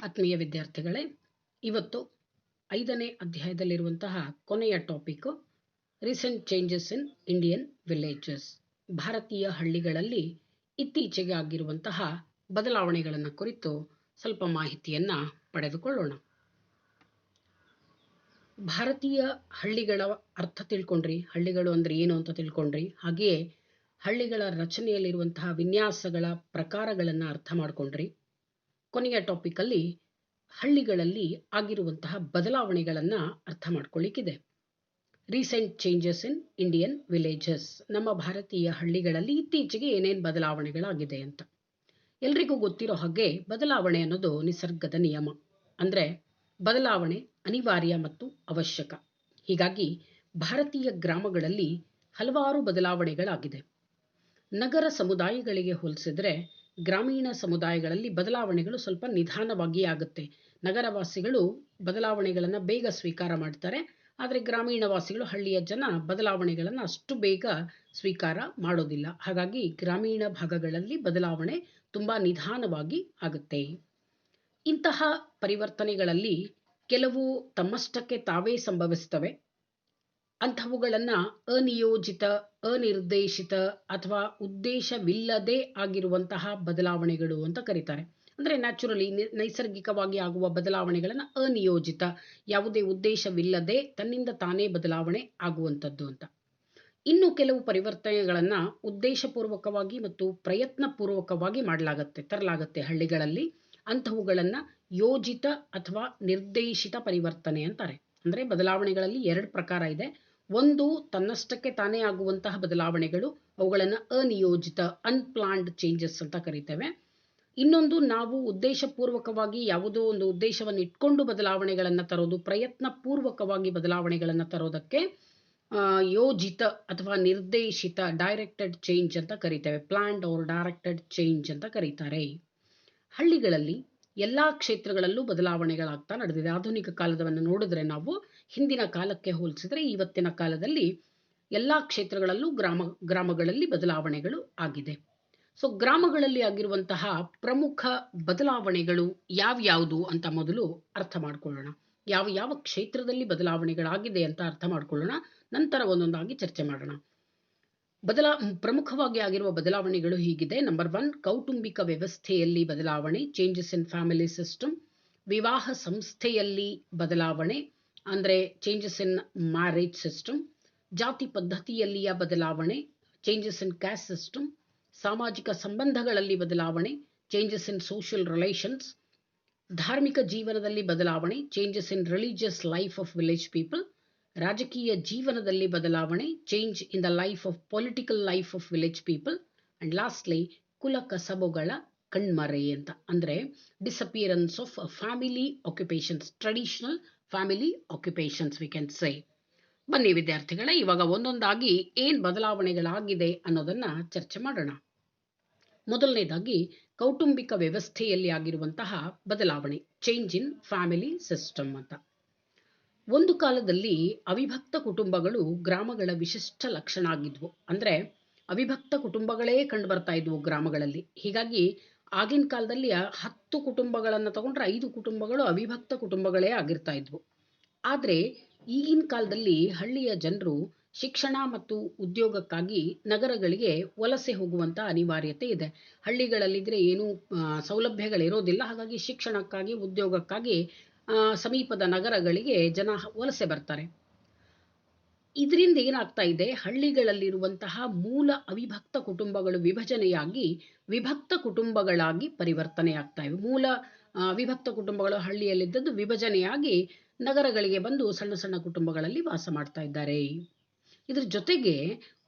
ಆತ್ಮೀಯ ವಿದ್ಯಾರ್ಥಿಗಳೇ, ಇವತ್ತು 5ನೇ ಅಧ್ಯಾಯದಲ್ಲಿರುವಂತಹ ಕೊನೆಯ topic recent changes in Indian villages. ಭಾರತೀಯ ಹಳ್ಳಿಗಳಲ್ಲಿ ಇತ್ತೀಚೆಗೆ ಆಗಿರುವಂತಹ ಬದಲಾವಣೆಗಳನ್ನು ಕುರಿತು ಸ್ವಲ್ಪ ಮಾಹಿತಿಯನ್ನು ಪಡೆದುಕೊಳ್ಳೋಣ. ಭಾರತೀಯ ಹಳ್ಳಿಗಳ ಅರ್ಥ ತಿಳ್ಕೊಂಡ್ರಿ, ಹಳ್ಳಿಗಳು ಅಂದರೆ ಏನು ಅಂತ ತಿಳ್ಕೊಂಡ್ರಿ, ಹಾಗೆಯೇ ಹಳ್ಳಿಗಳ ರಚನೆಯಲ್ಲಿರುವಂತಹ ವಿನ್ಯಾಸಗಳ ಪ್ರಕಾರಗಳನ್ನು ಅರ್ಥ ಮಾಡ್ಕೊಂಡ್ರಿ. ಕೊನೆಯ ಟಾಪಿಕಲ್ಲಿ ಹಳ್ಳಿಗಳಲ್ಲಿ ಆಗಿರುವಂತಹ ಬದಲಾವಣೆಗಳನ್ನು ಅರ್ಥ ಮಾಡ್ಕೊಳ್ಳಿಕ್ಕಿದೆ. Recent changes in Indian villages, ನಮ್ಮ ಭಾರತೀಯ ಹಳ್ಳಿಗಳಲ್ಲಿ ಇತ್ತೀಚೆಗೆ ಏನೇನು ಬದಲಾವಣೆಗಳಾಗಿದೆ ಅಂತ. ಎಲ್ರಿಗೂ ಗೊತ್ತಿರೋ ಹಾಗೆ ಬದಲಾವಣೆ ಅನ್ನೋದು ನಿಸರ್ಗದ ನಿಯಮ. ಅಂದರೆ ಬದಲಾವಣೆ ಅನಿವಾರ್ಯ ಮತ್ತು ಅವಶ್ಯಕ. ಹೀಗಾಗಿ ಭಾರತೀಯ ಗ್ರಾಮಗಳಲ್ಲಿ ಹಲವಾರು ಬದಲಾವಣೆಗಳಾಗಿದೆ. ನಗರ ಸಮುದಾಯಗಳಿಗೆ ಹೋಲಿಸಿದರೆ ಗ್ರಾಮೀಣ ಸಮುದಾಯಗಳಲ್ಲಿ ಬದಲಾವಣೆಗಳು ಸ್ವಲ್ಪ ನಿಧಾನವಾಗಿ ಆಗುತ್ತೆ. ನಗರವಾಸಿಗಳು ಬದಲಾವಣೆಗಳನ್ನು ಬೇಗ ಸ್ವೀಕಾರ ಮಾಡ್ತಾರೆ, ಆದರೆ ಗ್ರಾಮೀಣ ವಾಸಿಗಳು, ಹಳ್ಳಿಯ ಜನ ಬದಲಾವಣೆಗಳನ್ನು ಅಷ್ಟು ಬೇಗ ಸ್ವೀಕಾರ ಮಾಡೋದಿಲ್ಲ. ಹಾಗಾಗಿ ಗ್ರಾಮೀಣ ಭಾಗಗಳಲ್ಲಿ ಬದಲಾವಣೆ ತುಂಬ ನಿಧಾನವಾಗಿ ಆಗುತ್ತೆ. ಇಂತಹ ಪರಿವರ್ತನೆಗಳಲ್ಲಿ ಕೆಲವು ತಮ್ಮಷ್ಟಕ್ಕೆ ತಾವೇ ಸಂಭವಿಸ್ತವೆ. ಅಂಥವುಗಳನ್ನು ಅನಿಯೋಜಿತ, ಅನಿರ್ದೇಶಿತ ಅಥವಾ ಉದ್ದೇಶವಿಲ್ಲದೆ ಆಗಿರುವಂತಹ ಬದಲಾವಣೆಗಳು ಅಂತ ಕರೀತಾರೆ. ಅಂದರೆ ನ್ಯಾಚುರಲಿ, ನೈಸರ್ಗಿಕವಾಗಿ ಆಗುವ ಬದಲಾವಣೆಗಳನ್ನು ಅನಿಯೋಜಿತ, ಯಾವುದೇ ಉದ್ದೇಶವಿಲ್ಲದೆ ತನ್ನಿಂದ ತಾನೇ ಬದಲಾವಣೆ ಆಗುವಂಥದ್ದು ಅಂತ. ಇನ್ನು ಕೆಲವು ಪರಿವರ್ತನೆಗಳನ್ನು ಉದ್ದೇಶಪೂರ್ವಕವಾಗಿ ಮತ್ತು ಪ್ರಯತ್ನಪೂರ್ವಕವಾಗಿ ತರಲಾಗತ್ತೆ ಹಳ್ಳಿಗಳಲ್ಲಿ. ಅಂಥವುಗಳನ್ನು ಯೋಜಿತ ಅಥವಾ ನಿರ್ದೇಶಿತ ಪರಿವರ್ತನೆ ಅಂತಾರೆ. ಅಂದರೆ ಬದಲಾವಣೆಗಳಲ್ಲಿ 2 ಪ್ರಕಾರ ಇದೆ. ಒಂದು ತನ್ನಷ್ಟಕ್ಕೆ ತಾನೇ ಆಗುವಂತಹ ಬದಲಾವಣೆಗಳು, ಅವುಗಳನ್ನು ಅನಿಯೋಜಿತ, ಅನ್ಪ್ಲಾನ್ಡ್ ಚೇಂಜಸ್ ಅಂತ ಕರಿತೇವೆ. ಇನ್ನೊಂದು, ನಾವು ಉದ್ದೇಶಪೂರ್ವಕವಾಗಿ ಯಾವುದೋ ಒಂದು ಉದ್ದೇಶವನ್ನು ಇಟ್ಕೊಂಡು ಬದಲಾವಣೆಗಳನ್ನು ತರೋದು, ಪ್ರಯತ್ನಪೂರ್ವಕವಾಗಿ ಬದಲಾವಣೆಗಳನ್ನು ತರೋದಕ್ಕೆ ಯೋಜಿತ ಅಥವಾ ನಿರ್ದೇಶಿತ, ಡೈರೆಕ್ಟೆಡ್ ಚೇಂಜ್ ಅಂತ ಕರಿತೇವೆ. ಪ್ಲಾನ್ಡ್ ಆರ್ ಡೈರೆಕ್ಟೆಡ್ ಚೇಂಜ್ ಅಂತ ಕರೀತಾರೆ. ಹಳ್ಳಿಗಳಲ್ಲಿ ಎಲ್ಲ ಕ್ಷೇತ್ರಗಳಲ್ಲೂ ಬದಲಾವಣೆಗಳಾಗ್ತಾ ನಡೆದಿದೆ. ಆಧುನಿಕ ಕಾಲದವನ್ನು ನೋಡಿದ್ರೆ ನಾವು ಹಿಂದಿನ ಕಾಲಕ್ಕೆ ಹೋಲಿಸಿದ್ರೆ ಇವತ್ತಿನ ಕಾಲದಲ್ಲಿ ಎಲ್ಲ ಕ್ಷೇತ್ರಗಳಲ್ಲೂ ಗ್ರಾಮಗಳಲ್ಲಿ ಬದಲಾವಣೆಗಳು ಆಗಿದೆ. ಸೊ ಗ್ರಾಮಗಳಲ್ಲಿ ಆಗಿರುವಂತಹ ಪ್ರಮುಖ ಬದಲಾವಣೆಗಳು ಯಾವ್ಯಾವುದು ಅಂತ ಮೊದಲು ಅರ್ಥ ಮಾಡ್ಕೊಳ್ಳೋಣ. ಯಾವ ಕ್ಷೇತ್ರದಲ್ಲಿ ಬದಲಾವಣೆಗಳಾಗಿದೆ ಅಂತ ಅರ್ಥ ಮಾಡ್ಕೊಳ್ಳೋಣ. ನಂತರ ಒಂದೊಂದಾಗಿ ಚರ್ಚೆ ಮಾಡೋಣ. ಪ್ರಮುಖವಾಗಿ ಆಗಿರುವ ಬದಲಾವಣೆಗಳು ಹೀಗಿದೆ. ನಂಬರ್ 1, ಕೌಟುಂಬಿಕ ವ್ಯವಸ್ಥೆಯಲ್ಲಿ ಬದಲಾವಣೆ, ಚೇಂಜಸ್ ಇನ್ ಫ್ಯಾಮಿಲಿ ಸಿಸ್ಟಮ್. ವಿವಾಹ ಸಂಸ್ಥೆಯಲ್ಲಿ ಬದಲಾವಣೆ, ಅಂದರೆ ಚೇಂಜಸ್ ಇನ್ ಮ್ಯಾರೇಜ್ ಸಿಸ್ಟಮ್. ಜಾತಿ ಪದ್ಧತಿಯಲ್ಲಿಯ ಬದಲಾವಣೆ, ಚೇಂಜಸ್ ಇನ್ ಕ್ಯಾಸ್ಟ್ ಸಿಸ್ಟಮ್. ಸಾಮಾಜಿಕ ಸಂಬಂಧಗಳಲ್ಲಿ ಬದಲಾವಣೆ, ಚೇಂಜಸ್ ಇನ್ ಸೋಷಿಯಲ್ ರಿಲೇಷನ್ಸ್. ಧಾರ್ಮಿಕ ಜೀವನದಲ್ಲಿ ಬದಲಾವಣೆ, changes in religious life of village people. ರಾಜಕೀಯ ಜೀವನದಲ್ಲಿ ಬದಲಾವಣೆ, change in the life of political life of village people. And lastly, ಕುಲ ಕಸಬುಗಳ ಕಣ್ಮರೆ ಅಂತ. ಅಂದರೆ disappearance of family occupations, traditional family occupations we can ಸೇ. ಬನ್ನಿ ವಿದ್ಯಾರ್ಥಿಗಳೇ, ಇವಾಗ ಒಂದೊಂದಾಗಿ ಏನು ಬದಲಾವಣೆಗಳಾಗಿದೆ ಅನ್ನೋದನ್ನ ಚರ್ಚೆ ಮಾಡೋಣ. ಮೊದಲನೇದಾಗಿ ಕೌಟುಂಬಿಕ ವ್ಯವಸ್ಥೆಯಲ್ಲಿ ಆಗಿರುವಂತಹ ಬದಲಾವಣೆ, ಚೇಂಜ್ ಇನ್ ಫ್ಯಾಮಿಲಿ ಸಿಸ್ಟಮ್ ಅಂತ. ಒಂದು ಕಾಲದಲ್ಲಿ ಅವಿಭಕ್ತ ಕುಟುಂಬಗಳು ಗ್ರಾಮಗಳ ವಿಶಿಷ್ಟ ಲಕ್ಷಣ ಆಗಿದ್ವು. ಅಂದರೆ ಅವಿಭಕ್ತ ಕುಟುಂಬಗಳೇ ಕಂಡು ಬರ್ತಾ ಇದ್ವು ಗ್ರಾಮಗಳಲ್ಲಿ. ಹೀಗಾಗಿ ಆಗಿನ ಕಾಲದಲ್ಲಿ 10 ಕುಟುಂಬಗಳನ್ನು ತಗೊಂಡ್ರೆ 5 ಕುಟುಂಬಗಳು ಅವಿಭಕ್ತ ಕುಟುಂಬಗಳೇ ಆಗಿರ್ತಾ ಇದ್ವು. ಆದರೆ ಈಗಿನ ಕಾಲದಲ್ಲಿ ಹಳ್ಳಿಯ ಜನರು ಶಿಕ್ಷಣ ಮತ್ತು ಉದ್ಯೋಗಕ್ಕಾಗಿ ನಗರಗಳಿಗೆ ವಲಸೆ ಹೋಗುವಂಥ ಅನಿವಾರ್ಯತೆ ಇದೆ. ಹಳ್ಳಿಗಳಲ್ಲಿದ್ದರೆ ಏನೂ ಸೌಲಭ್ಯಗಳಿರೋದಿಲ್ಲ. ಹಾಗಾಗಿ ಶಿಕ್ಷಣಕ್ಕಾಗಿ, ಉದ್ಯೋಗಕ್ಕಾಗಿ ಸಮೀಪದ ನಗರಗಳಿಗೆ ಜನ ವಲಸೆ ಬರ್ತಾರೆ. ಇದರಿಂದ ಏನಾಗ್ತಾ ಇದೆ, ಹಳ್ಳಿಗಳಲ್ಲಿರುವಂತಹ ಮೂಲ ಅವಿಭಕ್ತ ಕುಟುಂಬಗಳು ವಿಭಜನೆಯಾಗಿ ವಿಭಕ್ತ ಕುಟುಂಬಗಳಾಗಿ ಪರಿವರ್ತನೆ ಆಗ್ತಾ ಇವೆ. ಮೂಲ ಅವಿಭಕ್ತ ಕುಟುಂಬಗಳು ಹಳ್ಳಿಯಲ್ಲಿದ್ದದ್ದು ವಿಭಜನೆಯಾಗಿ ನಗರಗಳಿಗೆ ಬಂದು ಸಣ್ಣ ಸಣ್ಣ ಕುಟುಂಬಗಳಲ್ಲಿ ವಾಸ ಮಾಡ್ತಾ ಇದ್ದಾರೆ. ಇದ್ರ ಜೊತೆಗೆ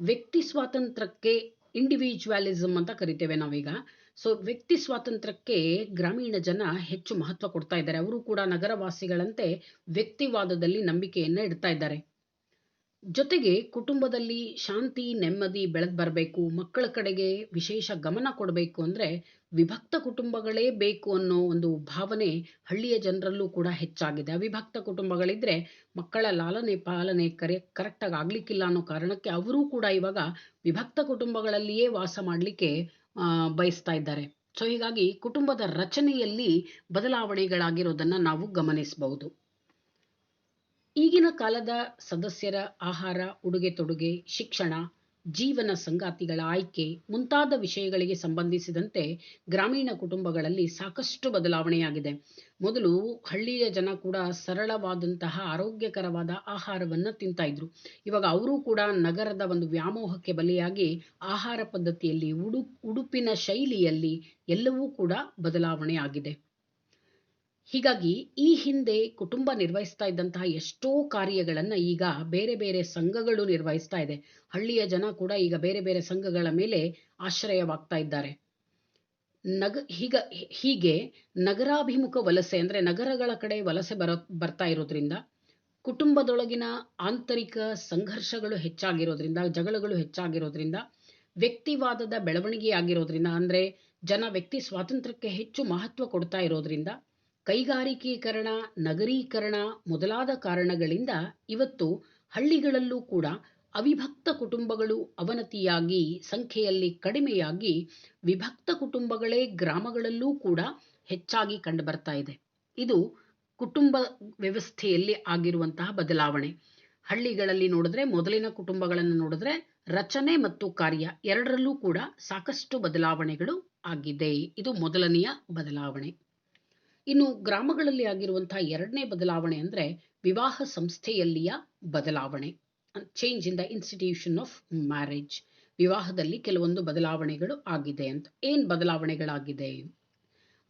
ವ್ಯಕ್ತಿ ಸ್ವಾತಂತ್ರ್ಯಕ್ಕೆ, ಇಂಡಿವಿಜುವಲಿಸಮ್ ಅಂತ ಕರಿತೇವೆ ನಾವೀಗ. ಸೊ ವ್ಯಕ್ತಿ ಸ್ವಾತಂತ್ರ್ಯಕ್ಕೆ ಗ್ರಾಮೀಣ ಜನ ಹೆಚ್ಚು ಮಹತ್ವ ಕೊಡ್ತಾ ಇದ್ದಾರೆ. ಅವರು ಕೂಡ ನಗರವಾಸಿಗಳಂತೆ ವ್ಯಕ್ತಿವಾದದಲ್ಲಿ ನಂಬಿಕೆಯನ್ನು ಇಡ್ತಾ ಇದ್ದಾರೆ. ಜೊತೆಗೆ ಕುಟುಂಬದಲ್ಲಿ ಶಾಂತಿ, ನೆಮ್ಮದಿ ಬೆಳೆದು ಬರಬೇಕು, ಮಕ್ಕಳ ಕಡೆಗೆ ವಿಶೇಷ ಗಮನ ಕೊಡಬೇಕು ಅಂದರೆ ವಿಭಕ್ತ ಕುಟುಂಬಗಳೇ ಬೇಕು ಅನ್ನೋ ಒಂದು ಭಾವನೆ ಹಳ್ಳಿಯ ಜನರಲ್ಲೂ ಕೂಡ ಹೆಚ್ಚಾಗಿದೆ. ಅವಿಭಕ್ತ ಕುಟುಂಬಗಳಿದ್ರೆ ಮಕ್ಕಳ ಲಾಲನೆ ಪಾಲನೆ ಕರೆಕ್ಟಾಗಿ ಆಗಲಿಕ್ಕಿಲ್ಲ ಅನ್ನೋ ಕಾರಣಕ್ಕೆ ಅವರೂ ಕೂಡ ಇವಾಗ ವಿಭಕ್ತ ಕುಟುಂಬಗಳಲ್ಲಿಯೇ ವಾಸ ಮಾಡಲಿಕ್ಕೆ ಬಯಸ್ತಾ ಇದ್ದಾರೆ. ಸೊ ಹೀಗಾಗಿ ಕುಟುಂಬದ ರಚನೆಯಲ್ಲಿ ಬದಲಾವಣೆಗಳಾಗಿರೋದನ್ನು ನಾವು ಗಮನಿಸಬಹುದು. ಈಗಿನ ಕಾಲದ ಸದಸ್ಯರ ಆಹಾರ, ಉಡುಗೆ ತೊಡುಗೆ, ಶಿಕ್ಷಣ, ಜೀವನ ಸಂಗಾತಿಗಳ ಆಯ್ಕೆ ಮುಂತಾದ ವಿಷಯಗಳಿಗೆ ಸಂಬಂಧಿಸಿದಂತೆ ಗ್ರಾಮೀಣ ಕುಟುಂಬಗಳಲ್ಲಿ ಸಾಕಷ್ಟು ಬದಲಾವಣೆಯಾಗಿದೆ. ಮೊದಲು ಹಳ್ಳಿಯ ಜನ ಕೂಡ ಸರಳವಾದಂತಹ ಆರೋಗ್ಯಕರವಾದ ಆಹಾರವನ್ನು ತಿಂತಾ ಇದ್ರು. ಇವಾಗ ಅವರು ಕೂಡ ನಗರದ ಒಂದು ವ್ಯಾಮೋಹಕ್ಕೆ ಬಲಿಯಾಗಿ ಆಹಾರ ಪದ್ಧತಿಯಲ್ಲಿ, ಉಡುಪಿನ ಶೈಲಿಯಲ್ಲಿ ಎಲ್ಲವೂ ಕೂಡ ಬದಲಾವಣೆ ಆಗಿದೆ. ಹೀಗಾಗಿ ಈ ಹಿಂದೆ ಕುಟುಂಬ ನಿರ್ವಹಿಸ್ತಾ ಇದ್ದಂತಹ ಎಷ್ಟೋ ಕಾರ್ಯಗಳನ್ನು ಈಗ ಬೇರೆ ಬೇರೆ ಸಂಘಗಳು ನಿರ್ವಹಿಸ್ತಾ ಇದೆ. ಹಳ್ಳಿಯ ಜನ ಕೂಡ ಈಗ ಬೇರೆ ಬೇರೆ ಸಂಘಗಳ ಮೇಲೆ ಆಶ್ರಯವಾಗ್ತಾ ಇದ್ದಾರೆ. ಹೀಗೆ ನಗರಾಭಿಮುಖ ವಲಸೆ ಅಂದರೆ ನಗರಗಳ ಕಡೆ ವಲಸೆ ಬರ್ತಾ ಇರೋದ್ರಿಂದ, ಕುಟುಂಬದೊಳಗಿನ ಆಂತರಿಕ ಸಂಘರ್ಷಗಳು ಹೆಚ್ಚಾಗಿರೋದ್ರಿಂದ, ಜಗಳಗಳು ಹೆಚ್ಚಾಗಿರೋದ್ರಿಂದ, ವ್ಯಕ್ತಿವಾದದ ಬೆಳವಣಿಗೆ ಆಗಿರೋದ್ರಿಂದ, ಅಂದರೆ ಜನ ವ್ಯಕ್ತಿ ಸ್ವಾತಂತ್ರ್ಯಕ್ಕೆ ಹೆಚ್ಚು ಮಹತ್ವ ಕೊಡ್ತಾ ಇರೋದ್ರಿಂದ, ಕೈಗಾರಿಕೀಕರಣ, ನಗರೀಕರಣ ಮೊದಲಾದ ಕಾರಣಗಳಿಂದ ಇವತ್ತು ಹಳ್ಳಿಗಳಲ್ಲೂ ಕೂಡ ಅವಿಭಕ್ತ ಕುಟುಂಬಗಳು ಅವನತಿಯಾಗಿ, ಸಂಖ್ಯೆಯಲ್ಲಿ ಕಡಿಮೆಯಾಗಿ, ವಿಭಕ್ತ ಕುಟುಂಬಗಳೇ ಗ್ರಾಮಗಳಲ್ಲೂ ಕೂಡ ಹೆಚ್ಚಾಗಿ ಕಂಡುಬರ್ತಾ ಇದೆ. ಇದು ಕುಟುಂಬ ವ್ಯವಸ್ಥೆಯಲ್ಲಿ ಆಗಿರುವಂತಹ ಬದಲಾವಣೆ. ಹಳ್ಳಿಗಳಲ್ಲಿ ನೋಡಿದ್ರೆ, ಮೊದಲಿನ ಕುಟುಂಬಗಳನ್ನು ನೋಡಿದ್ರೆ ರಚನೆ ಮತ್ತು ಕಾರ್ಯ ಎರಡರಲ್ಲೂ ಕೂಡ ಸಾಕಷ್ಟು ಬದಲಾವಣೆಗಳು ಆಗಿದೆ. ಇದು ಮೊದಲನೆಯ ಬದಲಾವಣೆ. ಇನ್ನು ಗ್ರಾಮಗಳಲ್ಲಿ ಆಗಿರುವಂತಹ ಎರಡನೇ ಬದಲಾವಣೆ ಅಂದರೆ ವಿವಾಹ ಸಂಸ್ಥೆಯಲ್ಲಿಯ ಬದಲಾವಣೆ, change in the institution of marriage. ವಿವಾಹದಲ್ಲಿ ಕೆಲವೊಂದು ಬದಲಾವಣೆಗಳು ಆಗಿದೆ ಅಂತ. ಏನು ಬದಲಾವಣೆಗಳಾಗಿದೆ?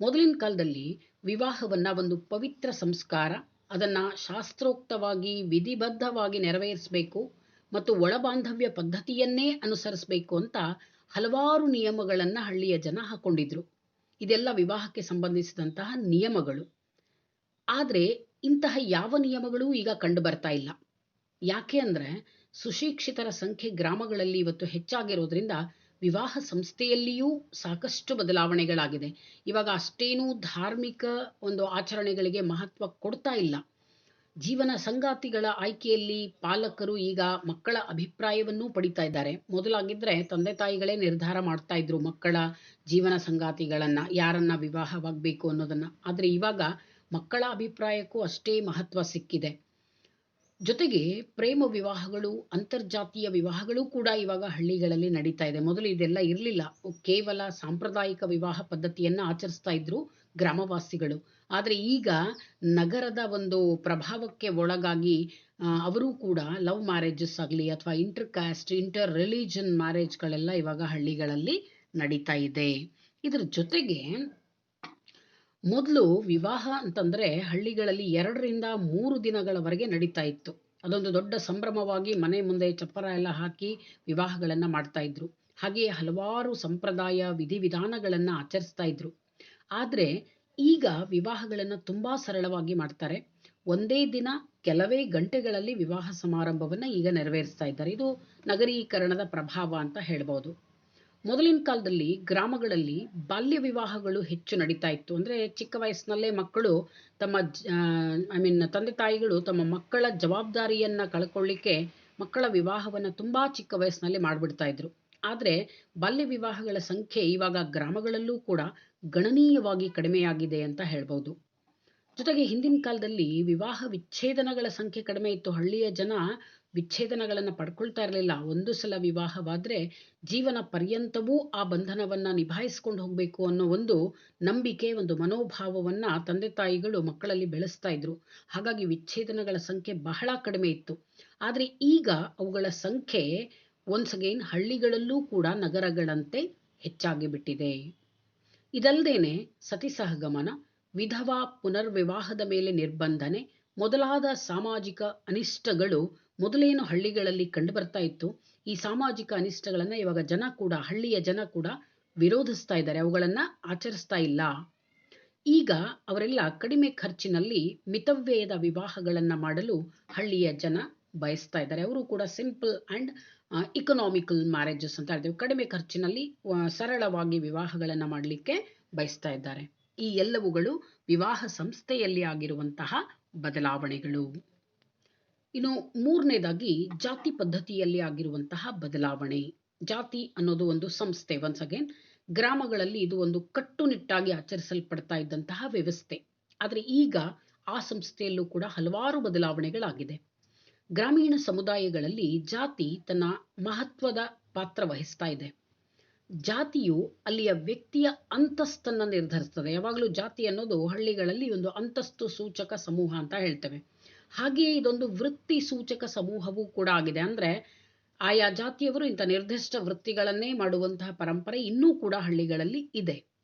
ಮೊದಲಿನ ಕಾಲದಲ್ಲಿ ವಿವಾಹವನ್ನು ಒಂದು ಪವಿತ್ರ ಸಂಸ್ಕಾರ, ಅದನ್ನು ಶಾಸ್ತ್ರೋಕ್ತವಾಗಿ ವಿಧಿಬದ್ಧವಾಗಿ ನೆರವೇರಿಸಬೇಕು ಮತ್ತು ಒಳಬಾಂಧವ್ಯ ಪದ್ಧತಿಯನ್ನೇ ಅನುಸರಿಸಬೇಕು ಅಂತ ಹಲವಾರು ನಿಯಮಗಳನ್ನು ಹಳ್ಳಿಯ ಜನ ಹಾಕೊಂಡಿದ್ರು. ಇದೆಲ್ಲ ವಿವಾಹಕ್ಕೆ ಸಂಬಂಧಿಸಿದಂತಹ ನಿಯಮಗಳು. ಆದರೆ ಇಂತಹ ಯಾವ ನಿಯಮಗಳೂ ಈಗ ಕಂಡು ಬರ್ತಾ ಇಲ್ಲ. ಯಾಕೆ ಅಂದರೆ ಸುಶಿಕ್ಷಿತರ ಸಂಖ್ಯೆ ಗ್ರಾಮಗಳಲ್ಲಿ ಇವತ್ತು ಹೆಚ್ಚಾಗಿರೋದ್ರಿಂದ ವಿವಾಹ ಸಂಸ್ಥೆಯಲ್ಲಿಯೂ ಸಾಕಷ್ಟು ಬದಲಾವಣೆಗಳಾಗಿದೆ. ಇವಾಗ ಅಷ್ಟೇನೂ ಧಾರ್ಮಿಕ ಒಂದು ಆಚರಣೆಗಳಿಗೆ ಮಹತ್ವ ಕೊಡ್ತಾ ಇಲ್ಲ. ಜೀವನ ಸಂಗಾತಿಗಳ ಆಯ್ಕೆಯಲ್ಲಿ ಪಾಲಕರು ಈಗ ಮಕ್ಕಳ ಅಭಿಪ್ರಾಯವನ್ನೂ ಪಡಿತಾ ಇದ್ದಾರೆ. ಮೊದಲಾಗಿದ್ದರೆ ತಂದೆ ತಾಯಿಗಳೇ ನಿರ್ಧಾರ ಮಾಡ್ತಾ ಇದ್ರು ಮಕ್ಕಳ ಜೀವನ ಸಂಗಾತಿಗಳನ್ನು, ಯಾರನ್ನ ವಿವಾಹವಾಗಬೇಕು ಅನ್ನೋದನ್ನು. ಆದರೆ ಇವಾಗ ಮಕ್ಕಳ ಅಭಿಪ್ರಾಯಕ್ಕೂ ಅಷ್ಟೇ ಮಹತ್ವ ಸಿಕ್ಕಿದೆ. ಜೊತೆಗೆ ಪ್ರೇಮ ವಿವಾಹಗಳು, ಅಂತರ್ಜಾತೀಯ ವಿವಾಹಗಳು ಕೂಡ ಇವಾಗ ಹಳ್ಳಿಗಳಲ್ಲಿ ನಡೀತಾ ಇದೆ. ಮೊದಲು ಇದೆಲ್ಲ ಇರಲಿಲ್ಲ. ಕೇವಲ ಸಾಂಪ್ರದಾಯಿಕ ವಿವಾಹ ಪದ್ಧತಿಯನ್ನು ಆಚರಿಸ್ತಾ ಇದ್ರು ಗ್ರಾಮವಾಸಿಗಳು. ಆದರೆ ಈಗ ನಗರದ ಒಂದು ಪ್ರಭಾವಕ್ಕೆ ಒಳಗಾಗಿ ಅವರೂ ಕೂಡ ಲವ್ ಮ್ಯಾರೇಜಸ್ ಆಗಲಿ ಅಥವಾ ಇಂಟರ್ ಕ್ಯಾಸ್ಟ್, ಇಂಟರ್ ರಿಲಿಜನ್ ಮ್ಯಾರೇಜ್ಗಳೆಲ್ಲ ಇವಾಗ ಹಳ್ಳಿಗಳಲ್ಲಿ ನಡೀತಾ ಇದೆ. ಇದರ ಜೊತೆಗೆ ಮೊದಲು ವಿವಾಹ ಅಂತಂದರೆ ಹಳ್ಳಿಗಳಲ್ಲಿ 2 ರಿಂದ 3 ದಿನಗಳವರೆಗೆ ನಡೀತಾ ಇತ್ತು. ಅದೊಂದು ದೊಡ್ಡ ಸಂಭ್ರಮವಾಗಿ ಮನೆ ಮುಂದೆ ಚಪ್ಪರ ಎಲ್ಲ ಹಾಕಿ ವಿವಾಹಗಳನ್ನು ಮಾಡ್ತಾ ಇದ್ರು. ಹಾಗೆಯೇ ಹಲವಾರು ಸಂಪ್ರದಾಯ ವಿಧಿವಿಧಾನಗಳನ್ನು ಆಚರಿಸ್ತಾ ಇದ್ರು. ಆದರೆ ಈಗ ವಿವಾಹಗಳನ್ನು ತುಂಬ ಸರಳವಾಗಿ ಮಾಡ್ತಾರೆ. ಒಂದೇ ದಿನ ಕೆಲವೇ ಗಂಟೆಗಳಲ್ಲಿ ವಿವಾಹ ಸಮಾರಂಭವನ್ನು ಈಗ ನೆರವೇರಿಸ್ತಾ ಇದ್ದಾರೆ. ಇದು ನಗರೀಕರಣದ ಪ್ರಭಾವ ಅಂತ ಹೇಳ್ಬೋದು. ಮೊದಲಿನ ಕಾಲದಲ್ಲಿ ಗ್ರಾಮಗಳಲ್ಲಿ ಬಾಲ್ಯ ವಿವಾಹಗಳು ಹೆಚ್ಚು ನಡೀತಾ ಇತ್ತು. ಅಂದರೆ ಚಿಕ್ಕ ವಯಸ್ಸಿನಲ್ಲೇ ಮಕ್ಕಳು ತಮ್ಮ ತಂದೆ ತಾಯಿಗಳು ತಮ್ಮ ಮಕ್ಕಳ ಜವಾಬ್ದಾರಿಯನ್ನು ಕಳ್ಕೊಳ್ಳಿಕ್ಕೆ ಮಕ್ಕಳ ವಿವಾಹವನ್ನು ತುಂಬ ಚಿಕ್ಕ ವಯಸ್ಸಿನಲ್ಲಿ ಮಾಡಿಬಿಡ್ತಾ ಇದ್ರು. ಆದರೆ ಬಾಲ್ಯ ವಿವಾಹಗಳ ಸಂಖ್ಯೆ ಇವಾಗ ಗ್ರಾಮಗಳಲ್ಲೂ ಕೂಡ ಗಣನೀಯವಾಗಿ ಕಡಿಮೆಯಾಗಿದೆ ಅಂತ ಹೇಳ್ಬೋದು. ಜೊತೆಗೆ ಹಿಂದಿನ ಕಾಲದಲ್ಲಿ ವಿವಾಹ ವಿಚ್ಛೇದನಗಳ ಸಂಖ್ಯೆ ಕಡಿಮೆ ಇತ್ತು. ಹಳ್ಳಿಯ ಜನ ವಿಚ್ಛೇದನಗಳನ್ನು ಪಡ್ಕೊಳ್ತಾ ಇರಲಿಲ್ಲ. ಒಂದು ಸಲ ವಿವಾಹವಾದರೆ ಜೀವನ ಪರ್ಯಂತವೂ ಆ ಬಂಧನವನ್ನು ನಿಭಾಯಿಸ್ಕೊಂಡು ಹೋಗಬೇಕು ಅನ್ನೋ ಒಂದು ನಂಬಿಕೆ, ಒಂದು ಮನೋಭಾವವನ್ನು ತಂದೆ ತಾಯಿಗಳು ಮಕ್ಕಳಲ್ಲಿ ಬೆಳೆಸ್ತಾ ಇದ್ರು. ಹಾಗಾಗಿ ವಿಚ್ಛೇದನಗಳ ಸಂಖ್ಯೆ ಬಹಳ ಕಡಿಮೆ ಇತ್ತು. ಆದರೆ ಈಗ ಅವುಗಳ ಸಂಖ್ಯೆ ಒನ್ಸ್ ಅಗೇನ್ ಹಳ್ಳಿಗಳಲ್ಲೂ ಕೂಡ ನಗರಗಳಂತೆ ಹೆಚ್ಚಾಗಿ ಬಿಟ್ಟಿದೆ. ಇದಲ್ಲದೇನೆ ಸತಿ ಸಹಗಮನ, ವಿಧವಾ ಪುನರ್ವಿವಾಹದ ಮೇಲೆ ನಿರ್ಬಂಧನೆ ಮೊದಲಾದ ಸಾಮಾಜಿಕ ಅನಿಷ್ಟಗಳು ಮೊದಲೇನು ಹಳ್ಳಿಗಳಲ್ಲಿ ಕಂಡುಬರ್ತಾ ಇತ್ತು. ಈ ಸಾಮಾಜಿಕ ಅನಿಷ್ಟಗಳನ್ನು ಇವಾಗ ಹಳ್ಳಿಯ ಜನ ಕೂಡ ವಿರೋಧಿಸ್ತಾ ಇದ್ದಾರೆ. ಅವುಗಳನ್ನು ಆಚರಿಸ್ತಾ ಇಲ್ಲ. ಈಗ ಅವರೆಲ್ಲ ಕಡಿಮೆ ಖರ್ಚಿನಲ್ಲಿ ಮಿತವ್ಯಯದ ವಿವಾಹಗಳನ್ನು ಮಾಡಲು ಹಳ್ಳಿಯ ಜನ ಬಯಸ್ತಾ ಇದ್ದಾರೆ. ಅವರು ಕೂಡ ಸಿಂಪಲ್ ಆ್ಯಂಡ್ ಇಕನಾಮಿಕಲ್ ಮ್ಯಾರೇಜಸ್ ಅಂತ ಹೇಳ್ತೀವಿ. ಕಡಿಮೆ ಖರ್ಚಿನಲ್ಲಿ ಸರಳವಾಗಿ ವಿವಾಹಗಳನ್ನು ಮಾಡಲಿಕ್ಕೆ ಬಯಸ್ತಾ ಇದ್ದಾರೆ. ಈ ಎಲ್ಲವುಗಳು ವಿವಾಹ ಸಂಸ್ಥೆಯಲ್ಲಿ ಆಗಿರುವಂತಹ ಬದಲಾವಣೆಗಳು. ಇನ್ನು ಮೂರನೇದಾಗಿ ಜಾತಿ ಪದ್ಧತಿಯಲ್ಲಿ ಆಗಿರುವಂತಹ ಬದಲಾವಣೆ. ಜಾತಿ ಅನ್ನೋದು ಒಂದು ಸಂಸ್ಥೆ. ಒನ್ಸ್ ಅಗೇನ್ ಗ್ರಾಮಗಳಲ್ಲಿ ಇದು ಒಂದು ಕಟ್ಟುನಿಟ್ಟಾಗಿ ಆಚರಿಸಲ್ಪಡ್ತಾ ಇದ್ದಂತಹ ವ್ಯವಸ್ಥೆ. ಆದರೆ ಈಗ ಆ ಸಂಸ್ಥೆಯಲ್ಲೂ ಕೂಡ ಹಲವಾರು ಬದಲಾವಣೆಗಳಾಗಿದೆ. ಗ್ರಾಮೀಣ ಸಮುದಾಯಗಳಲ್ಲಿ ಜಾತಿ ತನ್ನ ಮಹತ್ವದ ಪಾತ್ರ ವಹಿಸ್ತಾ ಇದೆ. ಜಾತಿಯು ಅಲ್ಲಿಯ ವ್ಯಕ್ತಿಯ ಅಂತಸ್ತನ್ನು ನಿರ್ಧರಿಸ್ತದೆ. ಯಾವಾಗಲೂ ಜಾತಿ ಅನ್ನೋದು ಹಳ್ಳಿಗಳಲ್ಲಿ ಒಂದು ಅಂತಸ್ತು ಸೂಚಕ ಸಮೂಹ ಅಂತ ಹೇಳ್ತೇವೆ. ಹಾಗೆಯೇ ಇದೊಂದು ವೃತ್ತಿ ಸೂಚಕ ಸಮೂಹವೂ ಕೂಡ ಆಗಿದೆ. ಅಂದರೆ ಆಯಾ ಜಾತಿಯವರು ಇಂಥ ನಿರ್ದಿಷ್ಟ ವೃತ್ತಿಗಳನ್ನೇ ಮಾಡುವಂತಹ ಪರಂಪರೆ ಇನ್ನೂ ಕೂಡ ಹಳ್ಳಿಗಳಲ್ಲಿ ಇದೆ.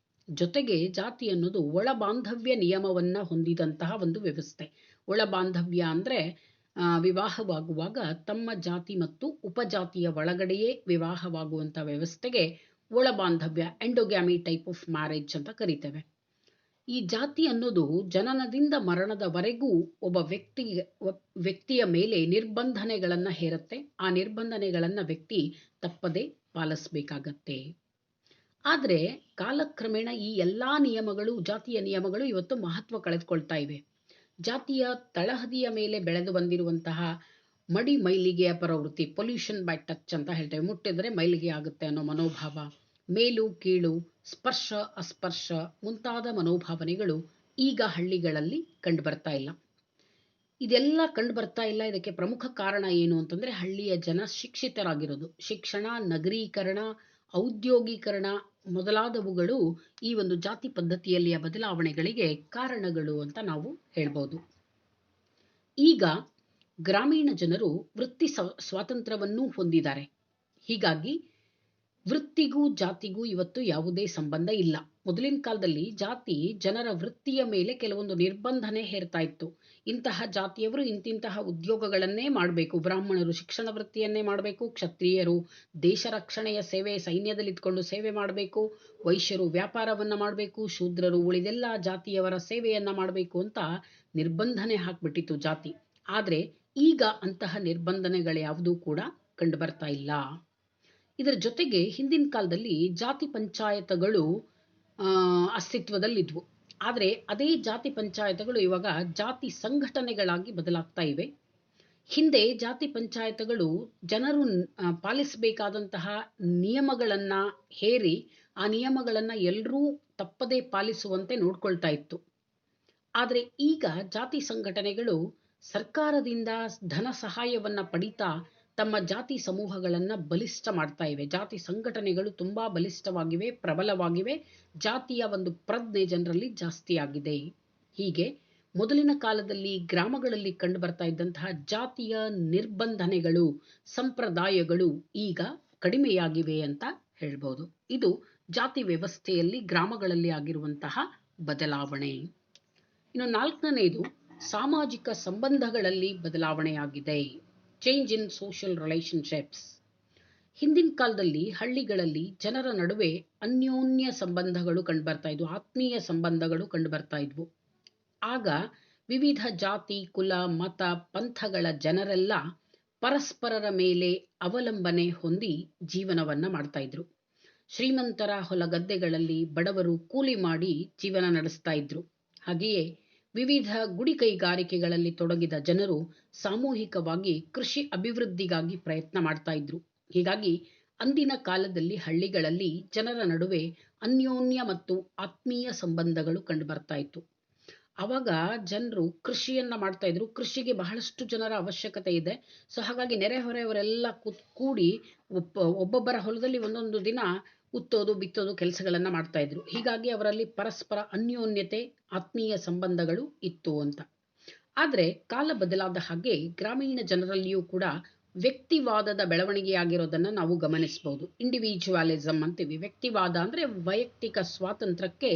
ಜೊತೆಗೆ ಜಾತಿ ಅನ್ನೋದು ಒಳಬಾಂಧವ್ಯ ನಿಯಮವನ್ನು ಹೊಂದಿದಂತಹ ಒಂದು ವ್ಯವಸ್ಥೆ. ಒಳಬಾಂಧವ್ಯ ಅಂದರೆ ವಿವಾಹವಾಗುವಾಗ ತಮ್ಮ ಜಾತಿ ಮತ್ತು ಉಪಜಾತಿಯ ಒಳಗಡೆಯೇ ವಿವಾಹವಾಗುವಂಥ ವ್ಯವಸ್ಥೆಗೆ ಒಳಬಾಂಧವ್ಯ, ಎಂಡೋಗ್ಯಾಮಿ ಟೈಪ್ ಆಫ್ ಮ್ಯಾರೇಜ್ ಅಂತ ಕರಿತೇವೆ. ಈ ಜಾತಿ ಅನ್ನೋದು ಜನನದಿಂದ ಮರಣದವರೆಗೂ ಒಬ್ಬ ವ್ಯಕ್ತಿಯ ಮೇಲೆ ನಿರ್ಬಂಧನೆಗಳನ್ನು ಹೇರುತ್ತೆ. ಆ ನಿರ್ಬಂಧನೆಗಳನ್ನು ವ್ಯಕ್ತಿ ತಪ್ಪದೇ ಪಾಲಿಸಬೇಕಾಗತ್ತೆ. ಆದರೆ ಕಾಲಕ್ರಮೇಣ ಈ ಎಲ್ಲ ನಿಯಮಗಳು, ಜಾತಿಯ ನಿಯಮಗಳು ಇವತ್ತು ಮಹತ್ವ ಕಳೆದುಕೊಳ್ತಾ ಇವೆ. ಜಾತಿಯ ತಳಹದಿಯ ಮೇಲೆ ಬೆಳೆದು ಬಂದಿರುವಂತಹ ಮಡಿ ಮೈಲಿಗೆಯ ಪ್ರವೃತ್ತಿ, ಪೊಲ್ಯೂಷನ್ ಬೈ ಟಚ್ ಅಂತ ಹೇಳ್ತೇವೆ. ಮುಟ್ಟಿದರೆ ಮೈಲಿಗೆ ಆಗುತ್ತೆ ಅನ್ನೋ ಮನೋಭಾವ, ಮೇಲು ಕೀಳು, ಸ್ಪರ್ಶ ಅಸ್ಪರ್ಶ ಮುಂತಾದ ಮನೋಭಾವನೆಗಳು ಈಗ ಹಳ್ಳಿಗಳಲ್ಲಿ ಕಂಡುಬರ್ತಾ ಇಲ್ಲ. ಇದೆಲ್ಲ ಕಂಡುಬರ್ತಾ ಇಲ್ಲ. ಇದಕ್ಕೆ ಪ್ರಮುಖ ಕಾರಣ ಏನು ಅಂತಂದರೆ ಹಳ್ಳಿಯ ಜನ ಶಿಕ್ಷಿತರಾಗಿರೋದು. ಶಿಕ್ಷಣ, ನಗರೀಕರಣ, ಔದ್ಯೋಗೀಕರಣ ಮೊದಲಾದವುಗಳು ಈ ಒಂದು ಜಾತಿ ಪದ್ಧತಿಯಲ್ಲಿಯ ಬದಲಾವಣೆಗಳಿಗೆ ಕಾರಣಗಳು ಅಂತ ನಾವು ಹೇಳ್ಬೋದು. ಈಗ ಗ್ರಾಮೀಣ ಜನರು ವೃತ್ತಿ ಸ್ವಾತಂತ್ರ್ಯವನ್ನೂ ಹೊಂದಿದ್ದಾರೆ. ಹೀಗಾಗಿ ವೃತ್ತಿಗೂ ಜಾತಿಗೂ ಇವತ್ತು ಯಾವುದೇ ಸಂಬಂಧ ಇಲ್ಲ. ಮೊದಲಿನ ಕಾಲದಲ್ಲಿ ಜಾತಿ ಜನರ ವೃತ್ತಿಯ ಮೇಲೆ ಕೆಲವೊಂದು ನಿರ್ಬಂಧನೆ ಹೇರ್ತಾ ಇತ್ತು. ಇಂತಹ ಜಾತಿಯವರು ಇಂತಿಂತಹ ಉದ್ಯೋಗಗಳನ್ನೇ ಮಾಡಬೇಕು. ಬ್ರಾಹ್ಮಣರು ಶಿಕ್ಷಣ ವೃತ್ತಿಯನ್ನೇ ಮಾಡಬೇಕು, ಕ್ಷತ್ರಿಯರು ದೇಶ ರಕ್ಷಣೆಯ ಸೇವೆ, ಸೈನ್ಯದಲ್ಲಿ ಇದ್ಕೊಂಡು ಸೇವೆ ಮಾಡಬೇಕು, ವೈಶ್ಯರು ವ್ಯಾಪಾರವನ್ನು ಮಾಡಬೇಕು, ಶೂದ್ರರು ಉಳಿದೆಲ್ಲ ಜಾತಿಯವರ ಸೇವೆಯನ್ನು ಮಾಡಬೇಕು ಅಂತ ನಿರ್ಬಂಧನೆ ಹಾಕ್ಬಿಟ್ಟಿತ್ತು ಜಾತಿ. ಆದರೆ ಈಗ ಅಂತಹ ನಿರ್ಬಂಧನೆಗಳ್ಯಾವುದೂ ಕೂಡ ಕಂಡುಬರ್ತಾ ಇಲ್ಲ. ಇದರ ಜೊತೆಗೆ ಹಿಂದಿನ ಕಾಲದಲ್ಲಿ ಜಾತಿ ಪಂಚಾಯತಗಳು ಅಸ್ತಿತ್ವದಲ್ಲಿದ್ವು. ಆದರೆ ಅದೇ ಜಾತಿ ಪಂಚಾಯತಗಳು ಇವಾಗ ಜಾತಿ ಸಂಘಟನೆಗಳಾಗಿ ಬದಲಾಗ್ತಾ ಇವೆ. ಹಿಂದೆ ಜಾತಿ ಪಂಚಾಯತಗಳು ಜನರು ಪಾಲಿಸಬೇಕಾದಂತಹ ನಿಯಮಗಳನ್ನು ಹೇರಿ ಆ ನಿಯಮಗಳನ್ನು ಎಲ್ಲರೂ ತಪ್ಪದೇ ಪಾಲಿಸುವಂತೆ ನೋಡ್ಕೊಳ್ತಾ ಇತ್ತು. ಆದರೆ ಈಗ ಜಾತಿ ಸಂಘಟನೆಗಳು ಸರ್ಕಾರದಿಂದ ಧನ ಸಹಾಯವನ್ನು ಪಡಿತಾ ತಮ್ಮ ಜಾತಿ ಸಮೂಹಗಳನ್ನು ಬಲಿಷ್ಠ ಮಾಡ್ತಾ ಇವೆ. ಜಾತಿ ಸಂಘಟನೆಗಳು ತುಂಬ ಬಲಿಷ್ಠವಾಗಿವೆ, ಪ್ರಬಲವಾಗಿವೆ. ಜಾತಿಯ ಒಂದು ಪ್ರಜ್ಞೆ ಜನರಲ್ಲಿ ಜಾಸ್ತಿ ಆಗಿದೆ. ಹೀಗೆ ಮೊದಲಿನ ಕಾಲದಲ್ಲಿ ಗ್ರಾಮಗಳಲ್ಲಿ ಕಂಡುಬರ್ತಾ ಇದ್ದಂತಹ ಜಾತಿಯ ನಿರ್ಬಂಧನೆಗಳು, ಸಂಪ್ರದಾಯಗಳು ಈಗ ಕಡಿಮೆಯಾಗಿವೆ ಅಂತ ಹೇಳ್ಬೋದು. ಇದು ಜಾತಿ ವ್ಯವಸ್ಥೆಯಲ್ಲಿ ಗ್ರಾಮಗಳಲ್ಲಿ ಆಗಿರುವಂತಹ ಬದಲಾವಣೆ. ಇನ್ನು 4ನೇದು ಸಾಮಾಜಿಕ ಸಂಬಂಧಗಳಲ್ಲಿ ಬದಲಾವಣೆಯಾಗಿದೆ. Change in social relationships. ಹಿಂದಿನ ಕಾಲದಲ್ಲಿ ಹಳ್ಳಿಗಳಲ್ಲಿ ಜನರ ನಡುವೆ ಅನ್ಯೋನ್ಯ ಸಂಬಂಧಗಳು ಕಂಡುಬರ್ತಾ ಇದ್ವು, ಆತ್ಮೀಯ ಸಂಬಂಧಗಳು ಕಂಡುಬರ್ತಾ ಇದ್ವು. ಆಗ ವಿವಿಧ ಜಾತಿ, ಕುಲ, ಮತ, ಪಂಥಗಳ ಜನರೆಲ್ಲ ಪರಸ್ಪರರ ಮೇಲೆ ಅವಲಂಬನೆ ಹೊಂದಿ ಜೀವನವನ್ನು ಮಾಡ್ತಾ ಇದ್ರು. ಶ್ರೀಮಂತರ ಹೊಲಗದ್ದೆಗಳಲ್ಲಿ ಬಡವರು ಕೂಲಿ ಮಾಡಿ ಜೀವನ ನಡೆಸ್ತಾ ಇದ್ರು. ಹಾಗೆಯೇ ವಿವಿಧ ಗುಡಿ ಕೈಗಾರಿಕೆಗಳಲ್ಲಿ ತೊಡಗಿದ ಜನರು ಸಾಮೂಹಿಕವಾಗಿ ಕೃಷಿ ಅಭಿವೃದ್ಧಿಗಾಗಿ ಪ್ರಯತ್ನ ಮಾಡ್ತಾ ಇದ್ರು. ಹೀಗಾಗಿ ಅಂದಿನ ಕಾಲದಲ್ಲಿ ಹಳ್ಳಿಗಳಲ್ಲಿ ಜನರ ನಡುವೆ ಅನ್ಯೋನ್ಯ ಮತ್ತು ಆತ್ಮೀಯ ಸಂಬಂಧಗಳು ಕಂಡುಬರ್ತಾ ಇತ್ತು. ಆವಾಗ ಜನರು ಕೃಷಿಯನ್ನು ಮಾಡ್ತಾ ಇದ್ರು. ಕೃಷಿಗೆ ಬಹಳಷ್ಟು ಜನರ ಅವಶ್ಯಕತೆ ಇದೆ. ಸೊ ಹಾಗಾಗಿ ನೆರೆಹೊರೆಯವರೆಲ್ಲ ಕೂಡಿ ಒಬ್ಬೊಬ್ಬರ ಹೊಲದಲ್ಲಿ ಒಂದೊಂದು ದಿನ ಉತ್ತೋದು ಬಿತ್ತೋದು ಕೆಲಸಗಳನ್ನು ಮಾಡ್ತಾ ಇದ್ರು. ಹೀಗಾಗಿ ಅವರಲ್ಲಿ ಪರಸ್ಪರ ಅನ್ಯೋನ್ಯತೆ, ಆತ್ಮೀಯ ಸಂಬಂಧಗಳು ಇತ್ತು ಅಂತ. ಆದರೆ ಕಾಲ ಬದಲಾದ ಹಾಗೆ ಗ್ರಾಮೀಣ ಜನರಲ್ಲಿಯೂ ಕೂಡ ವ್ಯಕ್ತಿವಾದದ ಬೆಳವಣಿಗೆಯಾಗಿರೋದನ್ನು ನಾವು ಗಮನಿಸಬಹುದು. ಇಂಡಿವಿಜುವಲಿಸಮ್ ಅಂತೀವಿ. ವ್ಯಕ್ತಿವಾದ ಅಂದರೆ ವೈಯಕ್ತಿಕ ಸ್ವಾತಂತ್ರ್ಯಕ್ಕೆ,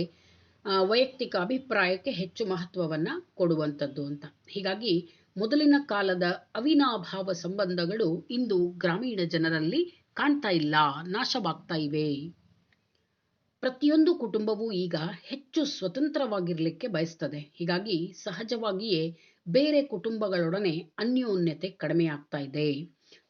ವೈಯಕ್ತಿಕ ಅಭಿಪ್ರಾಯಕ್ಕೆ ಹೆಚ್ಚು ಮಹತ್ವವನ್ನು ಕೊಡುವಂಥದ್ದು ಅಂತ. ಹೀಗಾಗಿ ಮೊದಲಿನ ಕಾಲದ ಅವಿನಾಭಾವ ಸಂಬಂಧಗಳು ಇಂದು ಗ್ರಾಮೀಣ ಜನರಲ್ಲಿ ಕಾಣ್ತಾ ಇಲ್ಲ, ನಾಶವಾಗ್ತಾ ಇವೆ. ಪ್ರತಿಯೊಂದು ಕುಟುಂಬವೂ ಈಗ ಹೆಚ್ಚು ಸ್ವತಂತ್ರವಾಗಿರಲಿಕ್ಕೆ ಬಯಸ್ತದೆ. ಹೀಗಾಗಿ ಸಹಜವಾಗಿಯೇ ಬೇರೆ ಕುಟುಂಬಗಳೊಡನೆ ಅನ್ಯೋನ್ಯತೆ ಕಡಿಮೆ ಆಗ್ತಾ ಇದೆ.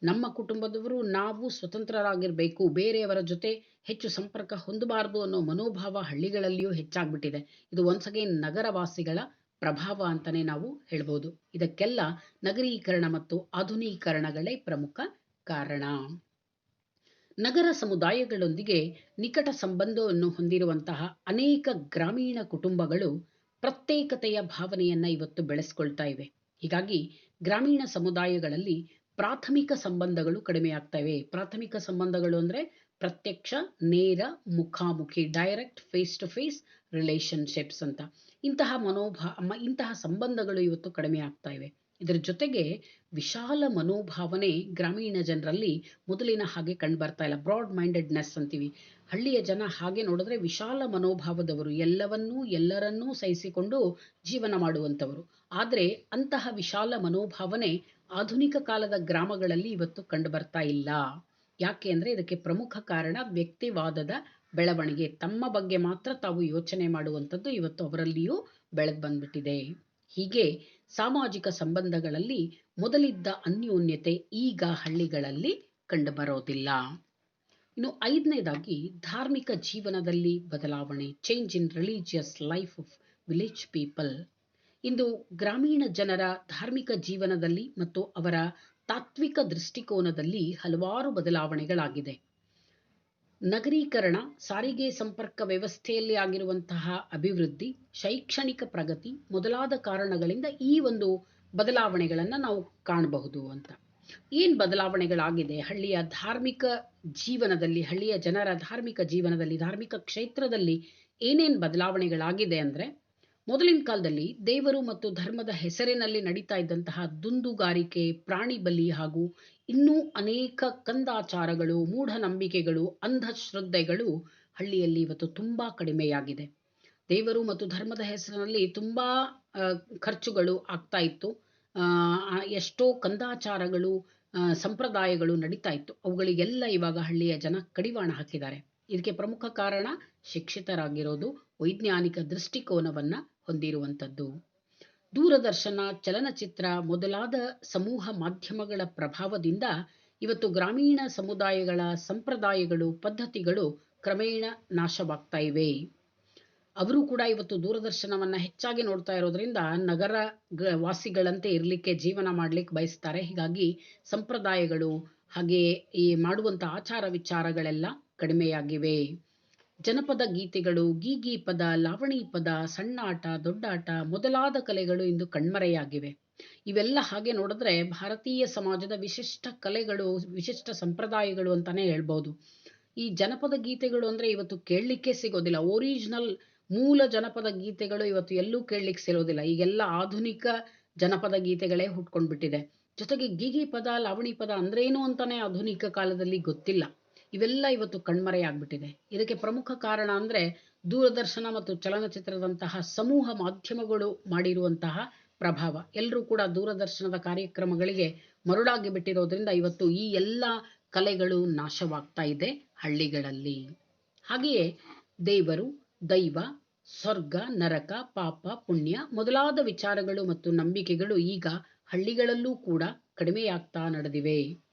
ನಮ್ಮ ಕುಟುಂಬದವರು ನಾವು ಸ್ವತಂತ್ರರಾಗಿರಬೇಕು, ಬೇರೆಯವರ ಜೊತೆ ಹೆಚ್ಚು ಸಂಪರ್ಕ ಹೊಂದಬಾರದು ಅನ್ನೋ ಮನೋಭಾವ ಹಳ್ಳಿಗಳಲ್ಲಿಯೂ ಹೆಚ್ಚಾಗ್ಬಿಟ್ಟಿದೆ. ಇದು ಒನ್ಸ್ ಅಗೇನ್ ನಗರವಾಸಿಗಳ ಪ್ರಭಾವ ಅಂತಲೇ ನಾವು ಹೇಳ್ಬೋದು. ಇದಕ್ಕೆಲ್ಲ ನಗರೀಕರಣ ಮತ್ತು ಆಧುನೀಕರಣಗಳೇ ಪ್ರಮುಖ ಕಾರಣ. ನಗರ ಸಮುದಾಯಗಳೊಂದಿಗೆ ನಿಕಟ ಸಂಬಂಧವನ್ನು ಹೊಂದಿರುವಂತಹ ಅನೇಕ ಗ್ರಾಮೀಣ ಕುಟುಂಬಗಳು ಪ್ರತ್ಯೇಕತೆಯ ಭಾವನೆಯನ್ನ ಇವತ್ತು ಬೆಳೆಸ್ಕೊಳ್ತಾ ಇವೆ. ಹೀಗಾಗಿ ಗ್ರಾಮೀಣ ಸಮುದಾಯಗಳಲ್ಲಿ ಪ್ರಾಥಮಿಕ ಸಂಬಂಧಗಳು ಕಡಿಮೆಯಾಗ್ತಾ ಇವೆ. ಪ್ರಾಥಮಿಕ ಸಂಬಂಧಗಳು ಅಂದ್ರೆ ಪ್ರತ್ಯಕ್ಷ, ನೇರ, ಮುಖಾಮುಖಿ, direct face to face relationships ಅಂತ. ಇಂತಹ ಸಂಬಂಧಗಳು ಇವತ್ತು ಕಡಿಮೆ ಆಗ್ತಾ ಇವೆ. ಇದರ ಜೊತೆಗೆ ವಿಶಾಲ ಮನೋಭಾವನೆ ಗ್ರಾಮೀಣ ಜನರಲ್ಲಿ ಮೊದಲಿನ ಹಾಗೆ ಕಂಡು ಬರ್ತಾ ಇಲ್ಲ. ಬ್ರಾಡ್ ಮೈಂಡೆಡ್ನೆಸ್ ಅಂತೀವಿ. ಹಳ್ಳಿಯ ಜನ ಹಾಗೆ ನೋಡಿದ್ರೆ ವಿಶಾಲ ಮನೋಭಾವದವರು, ಎಲ್ಲರನ್ನೂ ಸಹಿಸಿಕೊಂಡು ಜೀವನ ಮಾಡುವಂಥವರು. ಆದರೆ ಅಂತಹ ವಿಶಾಲ ಮನೋಭಾವನೆ ಆಧುನಿಕ ಕಾಲದ ಗ್ರಾಮಗಳಲ್ಲಿ ಇವತ್ತು ಕಂಡು ಬರ್ತಾ ಇಲ್ಲ. ಯಾಕೆ ಅಂದರೆ ಇದಕ್ಕೆ ಪ್ರಮುಖ ಕಾರಣ ವ್ಯಕ್ತಿವಾದದ ಬೆಳವಣಿಗೆ. ತಮ್ಮ ಬಗ್ಗೆ ಮಾತ್ರ ತಾವು ಯೋಚನೆ ಮಾಡುವಂಥದ್ದು ಇವತ್ತು ಅವರಲ್ಲಿಯೂ ಬೆಳೆದು ಬಂದ್ಬಿಟ್ಟಿದೆ. ಹೀಗೆ ಸಾಮಾಜಿಕ ಸಂಬಂಧಗಳಲ್ಲಿ ಮೊದಲಿದ್ದ ಅನ್ಯೋನ್ಯತೆ ಈಗ ಹಳ್ಳಿಗಳಲ್ಲಿ ಕಂಡುಬರೋದಿಲ್ಲ. ಇನ್ನು 5ನೇದಾಗಿ ಧಾರ್ಮಿಕ ಜೀವನದಲ್ಲಿ ಬದಲಾವಣೆ, change in religious life of village people. ಇಂದು ಗ್ರಾಮೀಣ ಜನರ ಧಾರ್ಮಿಕ ಜೀವನದಲ್ಲಿ ಮತ್ತು ಅವರ ತಾತ್ವಿಕ ದೃಷ್ಟಿಕೋನದಲ್ಲಿ ಹಲವಾರು ಬದಲಾವಣೆಗಳಾಗಿದೆ. ನಗರೀಕರಣ, ಸಾರಿಗೆ ಸಂಪರ್ಕ ವ್ಯವಸ್ಥೆಯಲ್ಲಿ ಆಗಿರುವಂತಹ ಅಭಿವೃದ್ಧಿ, ಶೈಕ್ಷಣಿಕ ಪ್ರಗತಿ ಮೊದಲಾದ ಕಾರಣಗಳಿಂದ ಈ ಒಂದು ಬದಲಾವಣೆಗಳನ್ನು ನಾವು ಕಾಣಬಹುದು ಅಂತ. ಏನು ಬದಲಾವಣೆಗಳಾಗಿದೆ ಹಳ್ಳಿಯ ಜನರ ಧಾರ್ಮಿಕ ಜೀವನದಲ್ಲಿ, ಧಾರ್ಮಿಕ ಕ್ಷೇತ್ರದಲ್ಲಿ ಏನೇನು ಬದಲಾವಣೆಗಳಾಗಿದೆ ಅಂದರೆ, ಮೊದಲಿನ ಕಾಲದಲ್ಲಿ ದೇವರು ಮತ್ತು ಧರ್ಮದ ಹೆಸರಿನಲ್ಲಿ ನಡೀತಾ ಇದ್ದಂತಹ ದುಂದುಗಾರಿಕೆ, ಪ್ರಾಣಿ ಬಲಿ ಹಾಗೂ ಇನ್ನೂ ಅನೇಕ ಕಂದಾಚಾರಗಳು, ಮೂಢನಂಬಿಕೆಗಳು, ಅಂಧಶ್ರದ್ಧೆಗಳು ಹಳ್ಳಿಯಲ್ಲಿ ಇವತ್ತು ತುಂಬಾ ಕಡಿಮೆಯಾಗಿದೆ. ದೇವರು ಮತ್ತು ಧರ್ಮದ ಹೆಸರಿನಲ್ಲಿ ತುಂಬಾ ಖರ್ಚುಗಳು ಆಗ್ತಾ ಇತ್ತು. ಎಷ್ಟೋ ಕಂದಾಚಾರಗಳು, ಸಂಪ್ರದಾಯಗಳು ನಡೀತಾ ಇತ್ತು. ಅವುಗಳಿಗೆಲ್ಲ ಇವಾಗ ಹಳ್ಳಿಯ ಜನ ಕಡಿವಾಣ ಹಾಕಿದ್ದಾರೆ. ಇದಕ್ಕೆ ಪ್ರಮುಖ ಕಾರಣ ಶಿಕ್ಷಿತರಾಗಿರೋದು, ವೈಜ್ಞಾನಿಕ ದೃಷ್ಟಿಕೋನವನ್ನ ಹೊಂದಿರುವಂಥದ್ದು. ದೂರದರ್ಶನ, ಚಲನಚಿತ್ರ ಮೊದಲಾದ ಸಮೂಹ ಮಾಧ್ಯಮಗಳ ಪ್ರಭಾವದಿಂದ ಇವತ್ತು ಗ್ರಾಮೀಣ ಸಮುದಾಯಗಳ ಸಂಪ್ರದಾಯಗಳು, ಪದ್ಧತಿಗಳು ಕ್ರಮೇಣ ನಾಶವಾಗ್ತಾ ಇವೆ. ಅವರು ಕೂಡ ಇವತ್ತು ದೂರದರ್ಶನವನ್ನು ಹೆಚ್ಚಾಗಿ ನೋಡ್ತಾ ಇರೋದ್ರಿಂದ ನಗರ ವಾಸಿಗಳಂತೆ ಇರಲಿಕ್ಕೆ, ಜೀವನ ಮಾಡಲಿಕ್ಕೆ ಬಯಸ್ತಾರೆ. ಹೀಗಾಗಿ ಸಂಪ್ರದಾಯಗಳು ಹಾಗೆ ಈ ಮಾಡುವಂಥ ಆಚಾರ ವಿಚಾರಗಳೆಲ್ಲ ಕಡಿಮೆಯಾಗಿವೆ. ಜನಪದ ಗೀತೆಗಳು, ಗೀಗಿ ಪದ, ಲಾವಣಿ ಪದ, ಸಣ್ಣಾಟ, ದೊಡ್ಡಾಟ ಮೊದಲಾದ ಕಲೆಗಳು ಇಂದು ಕಣ್ಮರೆಯಾಗಿವೆ. ಇವೆಲ್ಲ ಹಾಗೆ ನೋಡಿದ್ರೆ ಭಾರತೀಯ ಸಮಾಜದ ವಿಶಿಷ್ಟ ಕಲೆಗಳು, ವಿಶಿಷ್ಟ ಸಂಪ್ರದಾಯಗಳು ಅಂತಾನೆ ಹೇಳ್ಬೋದು. ಈ ಜನಪದ ಗೀತೆಗಳು ಅಂದರೆ ಇವತ್ತು ಕೇಳಲಿಕ್ಕೆ ಸಿಗೋದಿಲ್ಲ. ಒರಿಜಿನಲ್ ಮೂಲ ಜನಪದ ಗೀತೆಗಳು ಇವತ್ತು ಎಲ್ಲೂ ಕೇಳಲಿಕ್ಕೆ ಸಿಗೋದಿಲ್ಲ. ಈಗೆಲ್ಲ ಆಧುನಿಕ ಜನಪದ ಗೀತೆಗಳೇ ಹುಟ್ಕೊಂಡ್ಬಿಟ್ಟಿದೆ. ಜೊತೆಗೆ ಗೀಗಿ ಪದ, ಲಾವಣಿ ಪದ ಅಂದ್ರೇನು ಅಂತಾನೆ ಆಧುನಿಕ ಕಾಲದಲ್ಲಿ ಗೊತ್ತಿಲ್ಲ. ಇವೆಲ್ಲ ಇವತ್ತು ಕಣ್ಮರೆಯಾಗ್ಬಿಟ್ಟಿದೆ. ಇದಕ್ಕೆ ಪ್ರಮುಖ ಕಾರಣ ಅಂದರೆ ದೂರದರ್ಶನ ಮತ್ತು ಚಲನಚಿತ್ರದಂತಹ ಸಮೂಹ ಮಾಧ್ಯಮಗಳು ಮಾಡಿರುವಂತಹ ಪ್ರಭಾವ. ಎಲ್ಲರೂ ಕೂಡ ದೂರದರ್ಶನದ ಕಾರ್ಯಕ್ರಮಗಳಿಗೆ ಮರುಳಾಗಿ ಬಿಟ್ಟಿರೋದ್ರಿಂದ ಇವತ್ತು ಈ ಎಲ್ಲ ಕಲೆಗಳು ನಾಶವಾಗ್ತಾ ಇದೆ ಹಳ್ಳಿಗಳಲ್ಲಿ. ಹಾಗೆಯೇ ದೇವರು, ದೈವ, ಸ್ವರ್ಗ, ನರಕ, ಪಾಪ, ಪುಣ್ಯ ಮೊದಲಾದ ವಿಚಾರಗಳು ಮತ್ತು ನಂಬಿಕೆಗಳು ಈಗ ಹಳ್ಳಿಗಳಲ್ಲೂ ಕೂಡ ಕಡಿಮೆಯಾಗ್ತಾ ನಡೆದಿವೆ.